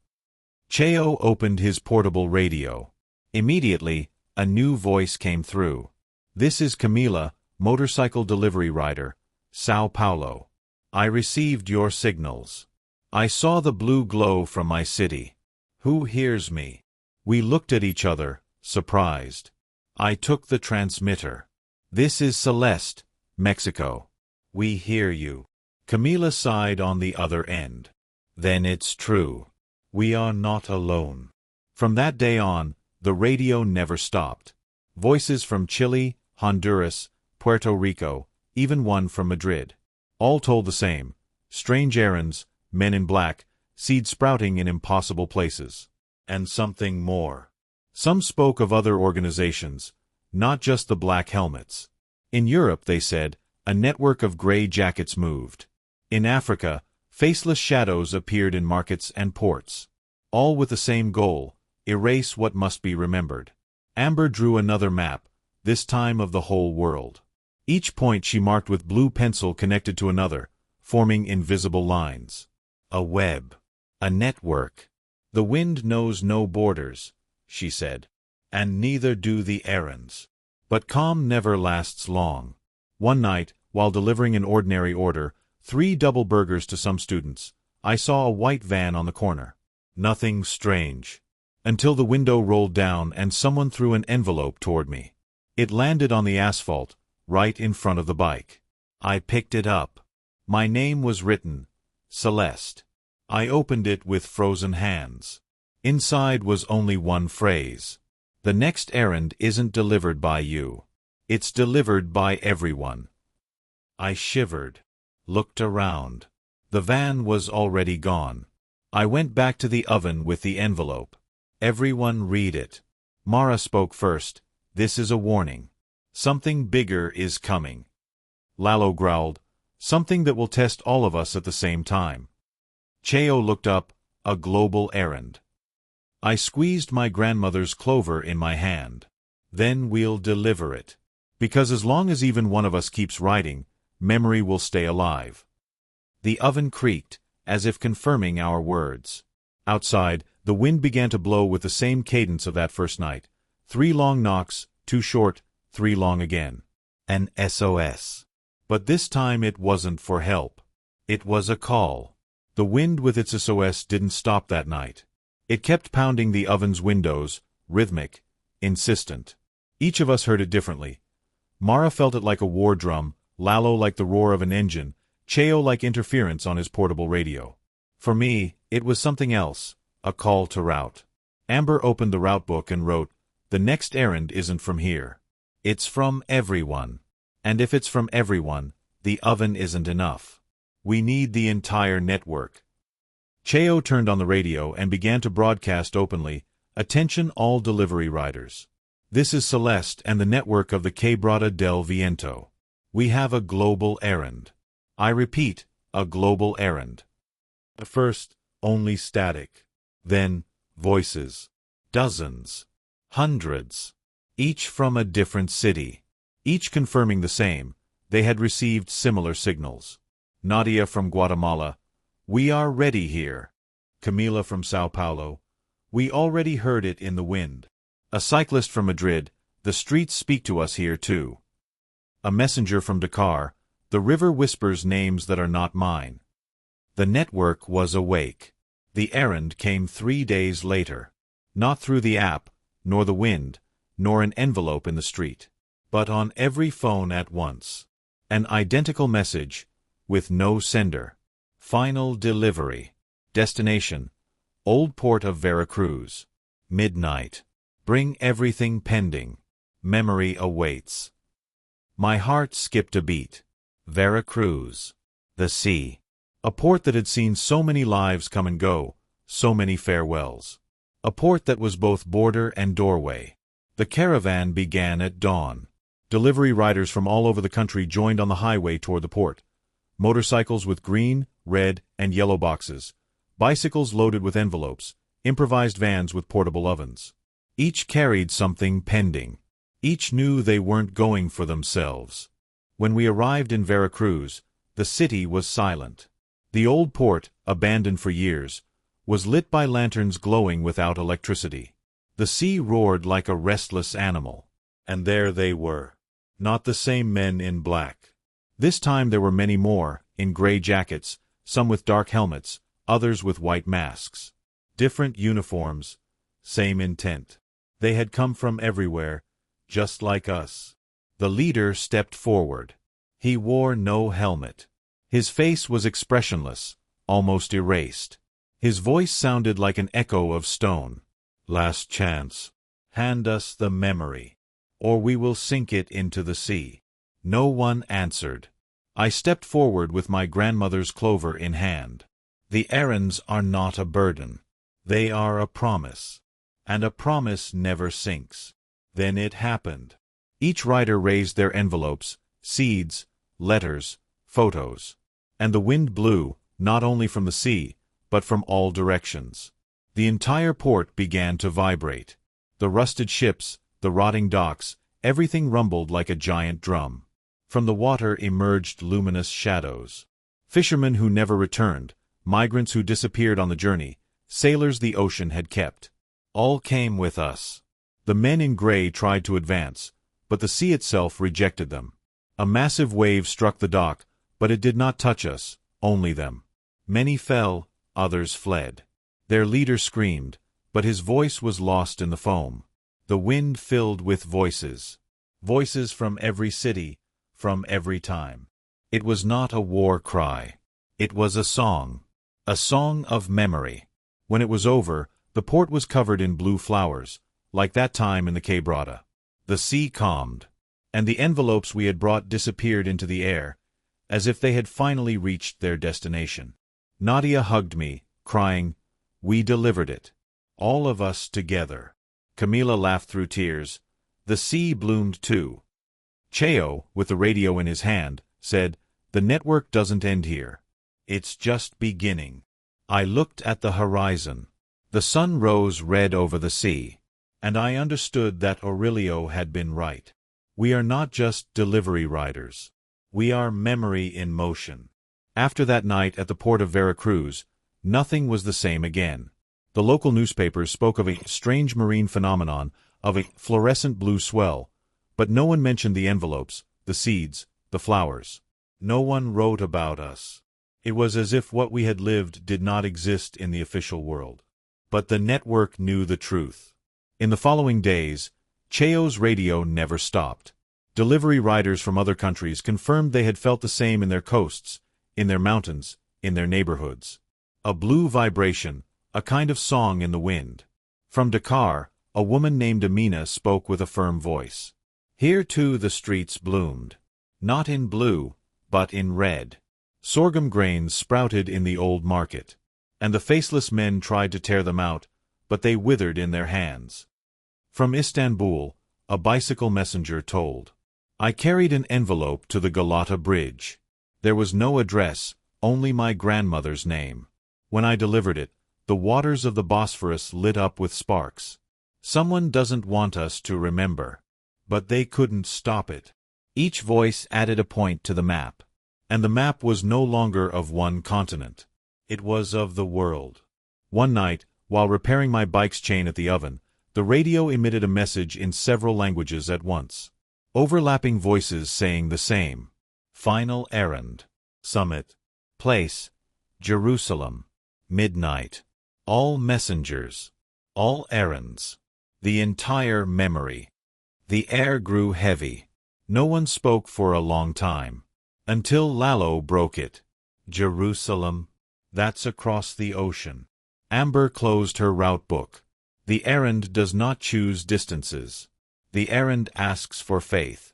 Cheo opened his portable radio. Immediately, a new voice came through. "This is Camila, motorcycle delivery rider, Sao Paulo. I received your signals. I saw the blue glow from my city. Who hears me?" We looked at each other, surprised. I took the transmitter. This is Celeste, Mexico. We hear you. Camila sighed on the other end. Then it's true. We are not alone. From that day on, the radio never stopped. Voices from Chile, Honduras, Puerto Rico, even one from Madrid. All told the same. Strange errands, men in black, seeds sprouting in impossible places. And something more. Some spoke of other organizations, not just the black helmets. In Europe, they said, a network of gray jackets moved. In Africa, faceless shadows appeared in markets and ports. All with the same goal: erase what must be remembered. Amber drew another map, this time of the whole world. Each point she marked with blue pencil connected to another, forming invisible lines. A web. A network. The wind knows no borders, she said. And neither do the errands. But calm never lasts long. One night, while delivering an ordinary order, 3 double burgers to some students, I saw a white van on the corner. Nothing strange. Until the window rolled down and someone threw an envelope toward me. It landed on the asphalt, right in front of the bike. I picked it up. My name was written, Celeste. I opened it with frozen hands. Inside was only one phrase. The next errand isn't delivered by you. It's delivered by everyone. I shivered. Looked around. The van was already gone. I went back to the oven with the envelope. Everyone read it. Mara spoke first. This is a warning. Something bigger is coming. Lalo growled. Something that will test all of us at the same time. Cheo looked up. A global errand. I squeezed my grandmother's clover in my hand. Then we'll deliver it. Because as long as even one of us keeps writing, memory will stay alive. The oven creaked, as if confirming our words. Outside, the wind began to blow with the same cadence of that first night. 3 long knocks, 2 short, 3 long again. An SOS. But this time it wasn't for help. It was a call. The wind with its SOS didn't stop that night. It kept pounding the oven's windows, rhythmic, insistent. Each of us heard it differently. Mara felt it like a war drum, Lalo like the roar of an engine, Cheo like interference on his portable radio. For me, it was something else, a call to route. Amber opened the route book and wrote, "The next errand isn't from here. It's from everyone. And if it's from everyone, the oven isn't enough. We need the entire network." Cheo turned on the radio and began to broadcast openly, "Attention all delivery riders. This is Celeste and the network of the Quebrada del Viento. We have a global errand. I repeat, a global errand." At first, only static. Then, voices. Dozens. Hundreds. Each from a different city. Each confirming the same. They had received similar signals. Nadia from Guatemala, "We are ready here." Camila from Sao Paulo, "We already heard it in the wind." A cyclist from Madrid, "The streets speak to us here too." A messenger from Dakar, "The river whispers names that are not mine." The network was awake. The errand came 3 days later. Not through the app, nor the wind, nor an envelope in the street, but on every phone at once. An identical message, with no sender. Final delivery. Destination: Old Port of Veracruz. Midnight. Bring everything pending. Memory awaits. My heart skipped a beat. Veracruz. The sea. A port that had seen so many lives come and go, so many farewells. A port that was both border and doorway. The caravan began at dawn. Delivery riders from all over the country joined on the highway toward the port. Motorcycles with green, red, and yellow boxes. Bicycles loaded with envelopes. Improvised vans with portable ovens. Each carried something pending. Each knew they weren't going for themselves. When we arrived in Veracruz, the city was silent. The old port, abandoned for years, was lit by lanterns glowing without electricity. The sea roared like a restless animal. And there they were. Not the same men in black. This time there were many more, in gray jackets, some with dark helmets, others with white masks. Different uniforms, same intent. They had come from everywhere, just like us. The leader stepped forward. He wore no helmet. His face was expressionless, almost erased. His voice sounded like an echo of stone. Last chance. Hand us the memory, or we will sink it into the sea. No one answered. I stepped forward with my grandmother's clover in hand. The errands are not a burden. They are a promise. And a promise never sinks. Then it happened. Each rider raised their envelopes, seeds, letters, photos. And the wind blew, not only from the sea, but from all directions. The entire port began to vibrate. The rusted ships, the rotting docks, everything rumbled like a giant drum. From the water emerged luminous shadows. Fishermen who never returned, migrants who disappeared on the journey, sailors the ocean had kept. All came with us. The men in gray tried to advance, but the sea itself rejected them. A massive wave struck the dock, but it did not touch us, only them. Many fell, others fled. Their leader screamed, but his voice was lost in the foam. The wind filled with voices. Voices from every city, from every time. It was not a war cry. It was a song of memory. When it was over, the port was covered in blue flowers, like that time in the Quebrada. The sea calmed, and the envelopes we had brought disappeared into the air, as if they had finally reached their destination. Nadia hugged me, crying, "We delivered it. All of us together." Camila laughed through tears. The sea bloomed too. Cheo, with the radio in his hand, said, "The network doesn't end here. It's just beginning." I looked at the horizon. The sun rose red over the sea, and I understood that Aurelio had been right. We are not just delivery riders. We are memory in motion. After that night at the port of Veracruz, nothing was the same again. The local newspapers spoke of a strange marine phenomenon, of a fluorescent blue swell, but no one mentioned the envelopes, the seeds, the flowers. No one wrote about us. It was as if what we had lived did not exist in the official world. But the network knew the truth. In the following days, Cheo's radio never stopped. Delivery riders from other countries confirmed they had felt the same in their coasts, in their mountains, in their neighborhoods. A blue vibration, a kind of song in the wind. From Dakar, a woman named Amina spoke with a firm voice. Here too the streets bloomed. Not in blue, but in red. Sorghum grains sprouted in the old market, and the faceless men tried to tear them out, but they withered in their hands. From Istanbul, a bicycle messenger told. I carried an envelope to the Galata Bridge. There was no address, only my grandmother's name. When I delivered it, the waters of the Bosphorus lit up with sparks. Someone doesn't want us to remember. But they couldn't stop it. Each voice added a point to the map. And the map was no longer of one continent. It was of the world. One night, while repairing my bike's chain at the oven, the radio emitted a message in several languages at once. Overlapping voices saying the same. Final errand. Summit. Place. Jerusalem. Midnight. All messengers. All errands. The entire memory. The air grew heavy. No one spoke for a long time. Until Lalo broke it. Jerusalem. That's across the ocean. Amber closed her route book. The errand does not choose distances. The errand asks for faith.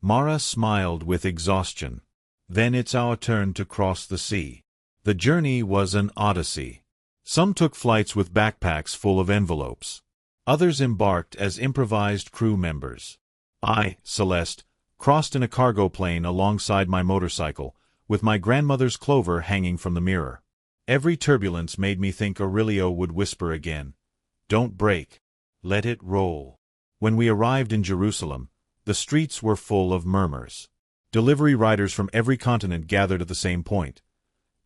Mara smiled with exhaustion. Then it's our turn to cross the sea. The journey was an odyssey. Some took flights with backpacks full of envelopes. Others embarked as improvised crew members. I, Celeste, crossed in a cargo plane alongside my motorcycle, with my grandmother's clover hanging from the mirror. Every turbulence made me think Aurelio would whisper again, "Don't break. Let it roll." When we arrived in Jerusalem, the streets were full of murmurs. Delivery riders from every continent gathered at the same point.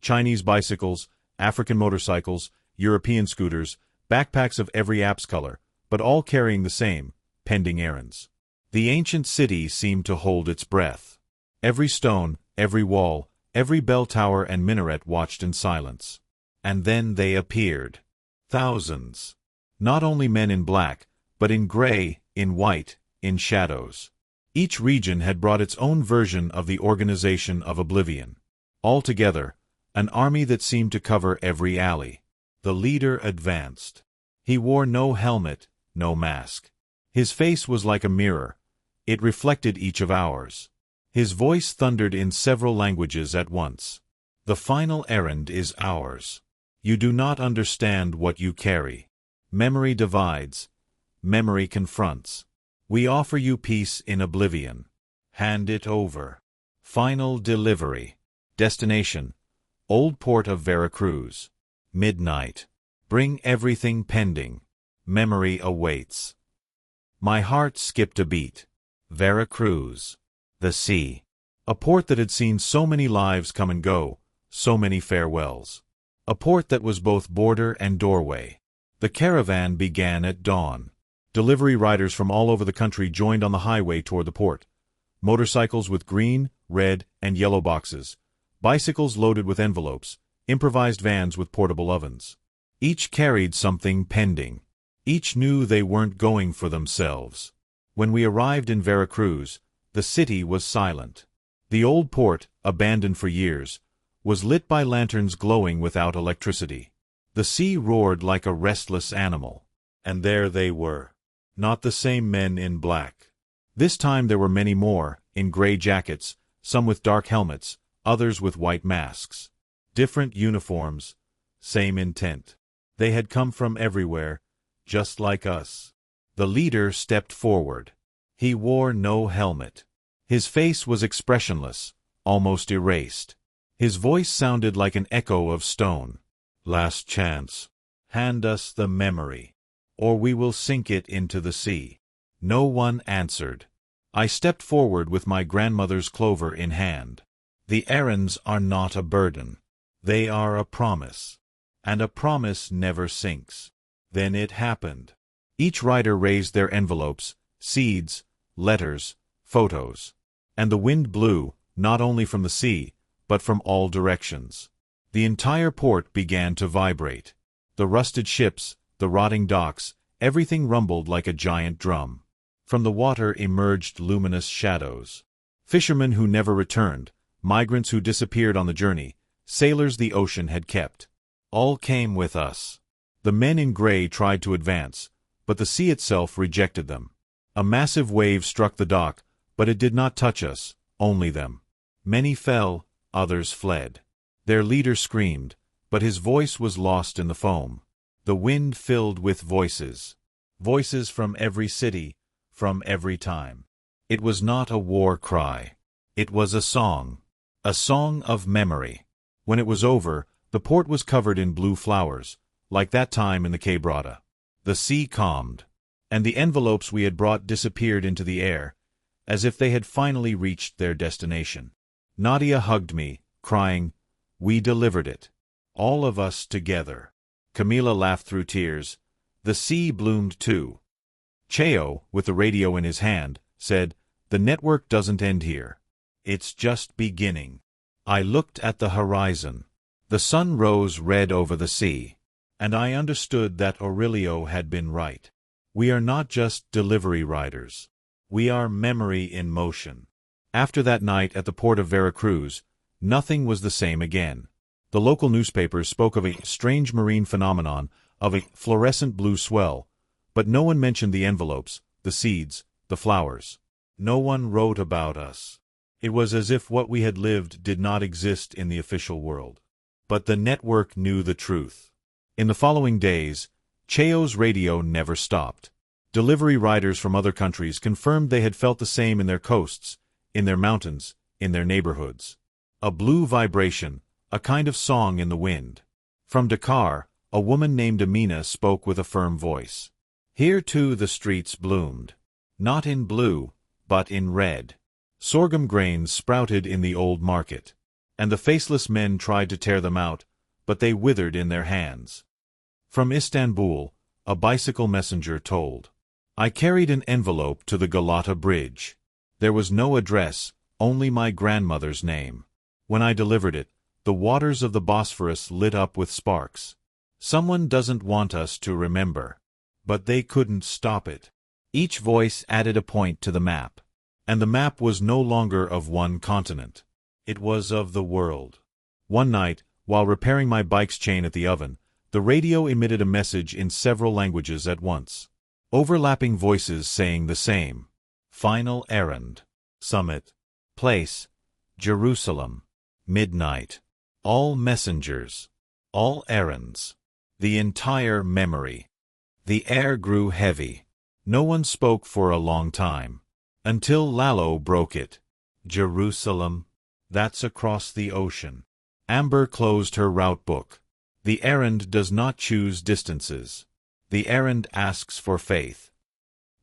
Chinese bicycles, African motorcycles, European scooters, backpacks of every app's color, but all carrying the same, pending errands. The ancient city seemed to hold its breath. Every stone, every wall, every bell tower and minaret watched in silence. And then they appeared. Thousands. Not only men in black, but in gray, in white, in shadows. Each region had brought its own version of the organization of oblivion. Altogether, an army that seemed to cover every alley. The leader advanced. He wore no helmet, no mask. His face was like a mirror. It reflected each of ours. His voice thundered in several languages at once. The final errand is ours. You do not understand what you carry. Memory divides. Memory confronts. We offer you peace in oblivion. Hand it over. Final delivery. Destination: Old Port of Veracruz. Midnight. Bring everything pending. Memory awaits. My heart skipped a beat. Veracruz. The sea. A port that had seen so many lives come and go, so many farewells. A port that was both border and doorway. The caravan began at dawn. Delivery riders from all over the country joined on the highway toward the port. Motorcycles with green, red, and yellow boxes. Bicycles loaded with envelopes. Improvised vans with portable ovens. Each carried something pending. Each knew they weren't going for themselves. When we arrived in Veracruz, the city was silent. The old port, abandoned for years, was lit by lanterns glowing without electricity. The sea roared like a restless animal. And there they were. Not the same men in black. This time there were many more, in gray jackets, some with dark helmets, others with white masks. Different uniforms, same intent. They had come from everywhere, just like us. The leader stepped forward. He wore no helmet. His face was expressionless, almost erased. His voice sounded like an echo of stone. Last chance. Hand us the memory, or we will sink it into the sea. No one answered. I stepped forward with my grandmother's clover in hand. The errands are not a burden. They are a promise. And a promise never sinks. Then it happened. Each rider raised their envelopes, seeds, letters, photos. And the wind blew, not only from the sea, but from all directions. The entire port began to vibrate. The rusted ships, the rotting docks, everything rumbled like a giant drum. From the water emerged luminous shadows. Fishermen who never returned, migrants who disappeared on the journey, sailors the ocean had kept. All came with us. The men in gray tried to advance, but the sea itself rejected them. A massive wave struck the dock, but it did not touch us, only them. Many fell, others fled. Their leader screamed, but his voice was lost in the foam. The wind filled with voices. Voices from every city, from every time. It was not a war cry. It was a song. A song of memory. When it was over, the port was covered in blue flowers, like that time in the Quebrada. The sea calmed, and the envelopes we had brought disappeared into the air, as if they had finally reached their destination. Nadia hugged me, crying, "We delivered it. All of us together." Camila laughed through tears. The sea bloomed too. Cheo, with the radio in his hand, said, "The network doesn't end here. It's just beginning." I looked at the horizon. The sun rose red over the sea, and I understood that Aurelio had been right. We are not just delivery riders. We are memory in motion. After that night at the port of Veracruz, nothing was the same again. The local newspapers spoke of a strange marine phenomenon, of a fluorescent blue swell, but no one mentioned the envelopes, the seeds, the flowers. No one wrote about us. It was as if what we had lived did not exist in the official world. But the network knew the truth. In the following days, Cheo's radio never stopped. Delivery riders from other countries confirmed they had felt the same in their coasts, in their mountains, in their neighborhoods. A blue vibration, a kind of song in the wind. From Dakar, a woman named Amina spoke with a firm voice. Here too the streets bloomed. Not in blue, but in red. Sorghum grains sprouted in the old market, and the faceless men tried to tear them out, but they withered in their hands. From Istanbul, a bicycle messenger told. I carried an envelope to the Galata Bridge. There was no address, only my grandmother's name. When I delivered it, the waters of the Bosphorus lit up with sparks. Someone doesn't want us to remember. But they couldn't stop it. Each voice added a point to the map. And the map was no longer of one continent. It was of the world. One night, while repairing my bike's chain at the oven, the radio emitted a message in several languages at once. Overlapping voices saying the same. Final errand. Summit. Place. Jerusalem. Midnight. All messengers. All errands. The entire memory. The air grew heavy. No one spoke for a long time. Until Lalo broke it. Jerusalem. That's across the ocean. Amber closed her route book. The errand does not choose distances. The errand asks for faith.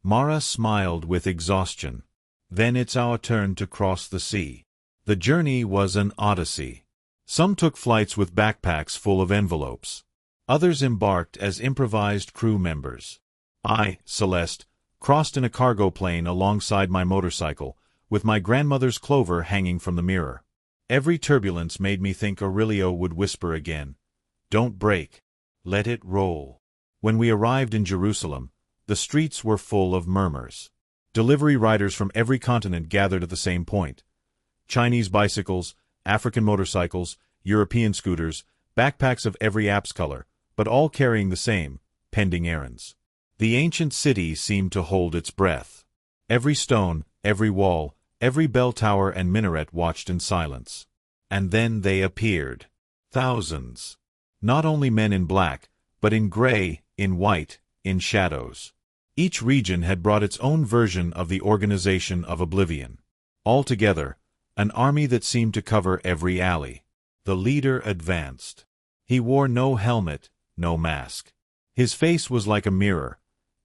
Mara smiled with exhaustion. Then it's our turn to cross the sea. The journey was an odyssey. Some took flights with backpacks full of envelopes. Others embarked as improvised crew members. I, Celeste, crossed in a cargo plane alongside my motorcycle, with my grandmother's clover hanging from the mirror. Every turbulence made me think Aurelio would whisper again, "Don't brake. Let it roll." When we arrived in Jerusalem, the streets were full of murmurs. Delivery riders from every continent gathered at the same point. Chinese bicycles, African motorcycles, European scooters, backpacks of every app's color, but all carrying the same, pending errands. The ancient city seemed to hold its breath. Every stone, every wall, every bell tower and minaret watched in silence. And then they appeared. Thousands. Not only men in black, but in gray, in white, in shadows. Each region had brought its own version of the organization of oblivion. Altogether, an army that seemed to cover every alley. The leader advanced. He wore no helmet, no mask. His face was like a mirror.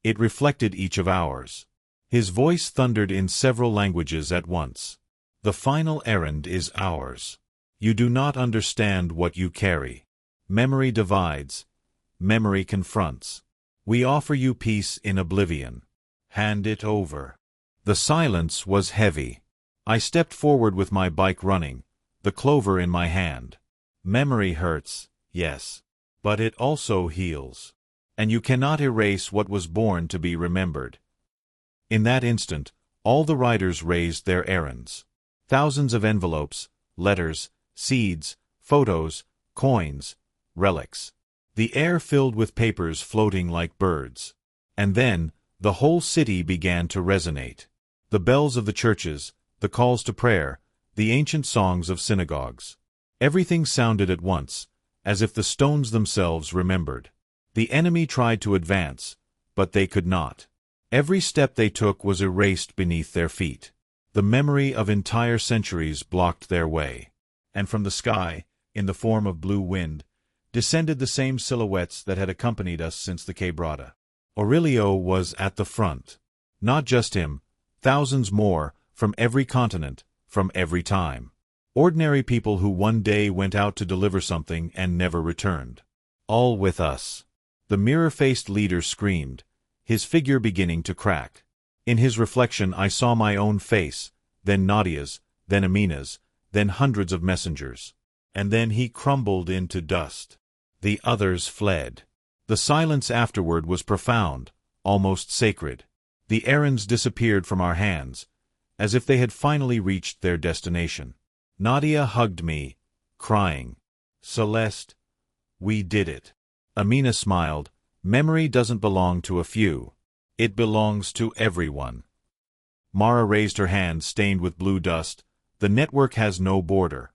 It reflected each of ours. His voice thundered in several languages at once. The final errand is ours. You do not understand what you carry. Memory divides. Memory confronts. We offer you peace in oblivion. Hand it over. The silence was heavy. I stepped forward with my bike running, the clover in my hand. Memory hurts, yes. But it also heals. And you cannot erase what was born to be remembered. In that instant, all the riders raised their errands. Thousands of envelopes, letters, seeds, photos, coins, relics. The air filled with papers floating like birds. And then, the whole city began to resonate. The bells of the churches, the calls to prayer, the ancient songs of synagogues. Everything sounded at once, as if the stones themselves remembered. The enemy tried to advance, but they could not. Every step they took was erased beneath their feet. The memory of entire centuries blocked their way. And from the sky, in the form of blue wind, descended the same silhouettes that had accompanied us since the Quebrada. Aurelio was at the front. Not just him, thousands more, from every continent, from every time. Ordinary people who one day went out to deliver something and never returned. All with us. The mirror-faced leader screamed, his figure beginning to crack. In his reflection I saw my own face, then Nadia's, then Amina's, then hundreds of messengers. And then he crumbled into dust. The others fled. The silence afterward was profound, almost sacred. The errands disappeared from our hands, as if they had finally reached their destination. Nadia hugged me, crying, "Celeste, we did it." Amina smiled. Memory doesn't belong to a few. It belongs to everyone. Mara raised her hand stained with blue dust. The network has no border.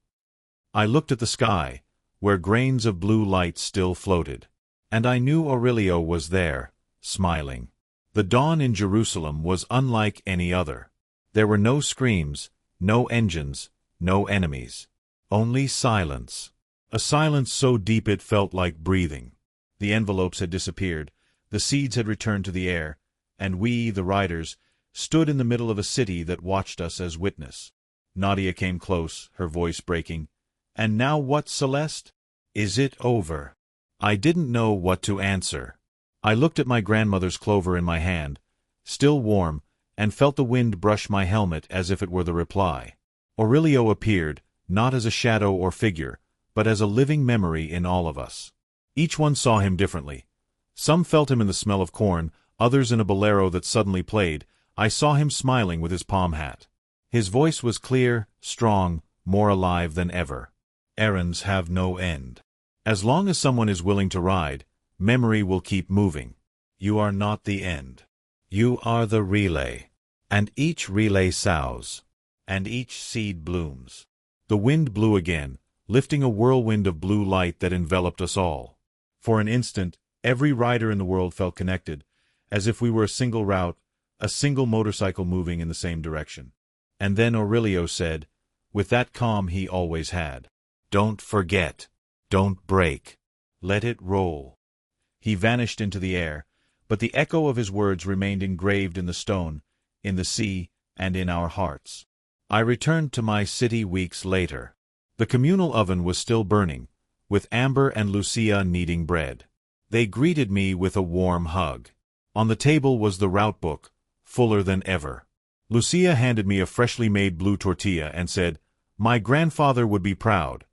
I looked at the sky, where grains of blue light still floated. And I knew Aurelio was there, smiling. The dawn in Jerusalem was unlike any other. There were no screams, no engines, no enemies. Only silence. A silence so deep it felt like breathing. The envelopes had disappeared, the seeds had returned to the air, and we, the riders, stood in the middle of a city that watched us as witness. Nadia came close, her voice breaking. "And now what, Celeste? Is it over?" I didn't know what to answer. I looked at my grandmother's clover in my hand, still warm, and felt the wind brush my helmet as if it were the reply. Aurelio appeared, not as a shadow or figure, but as a living memory in all of us. Each one saw him differently. Some felt him in the smell of corn, others in a bolero that suddenly played. I saw him smiling with his palm hat. His voice was clear, strong, more alive than ever. Errands have no end. As long as someone is willing to ride, memory will keep moving. You are not the end. You are the relay. And each relay sows. And each seed blooms. The wind blew again, lifting a whirlwind of blue light that enveloped us all. For an instant, every rider in the world felt connected, as if we were a single route, a single motorcycle moving in the same direction. And then Aurelio said, with that calm he always had, "Don't forget. Don't break. Let it roll." He vanished into the air, but the echo of his words remained engraved in the stone, in the sea, and in our hearts. I returned to my city weeks later. The communal oven was still burning, with Amber and Lucia kneading bread. They greeted me with a warm hug. On the table was the route book, fuller than ever. Lucia handed me a freshly made blue tortilla and said, "My grandfather would be proud."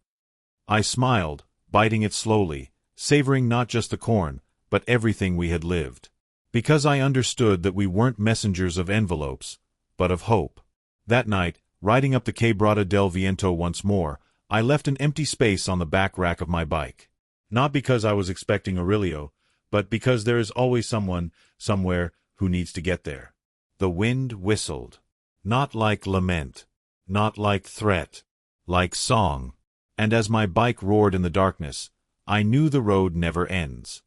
I smiled, biting it slowly, savoring not just the corn, but everything we had lived. Because I understood that we weren't messengers of envelopes, but of hope. That night, riding up the Quebrada del Viento once more, I left an empty space on the back rack of my bike. Not because I was expecting Aurelio, but because there is always someone, somewhere, who needs to get there. The wind whistled. Not like lament. Not like threat. Like song. And as my bike roared in the darkness, I knew the road never ends.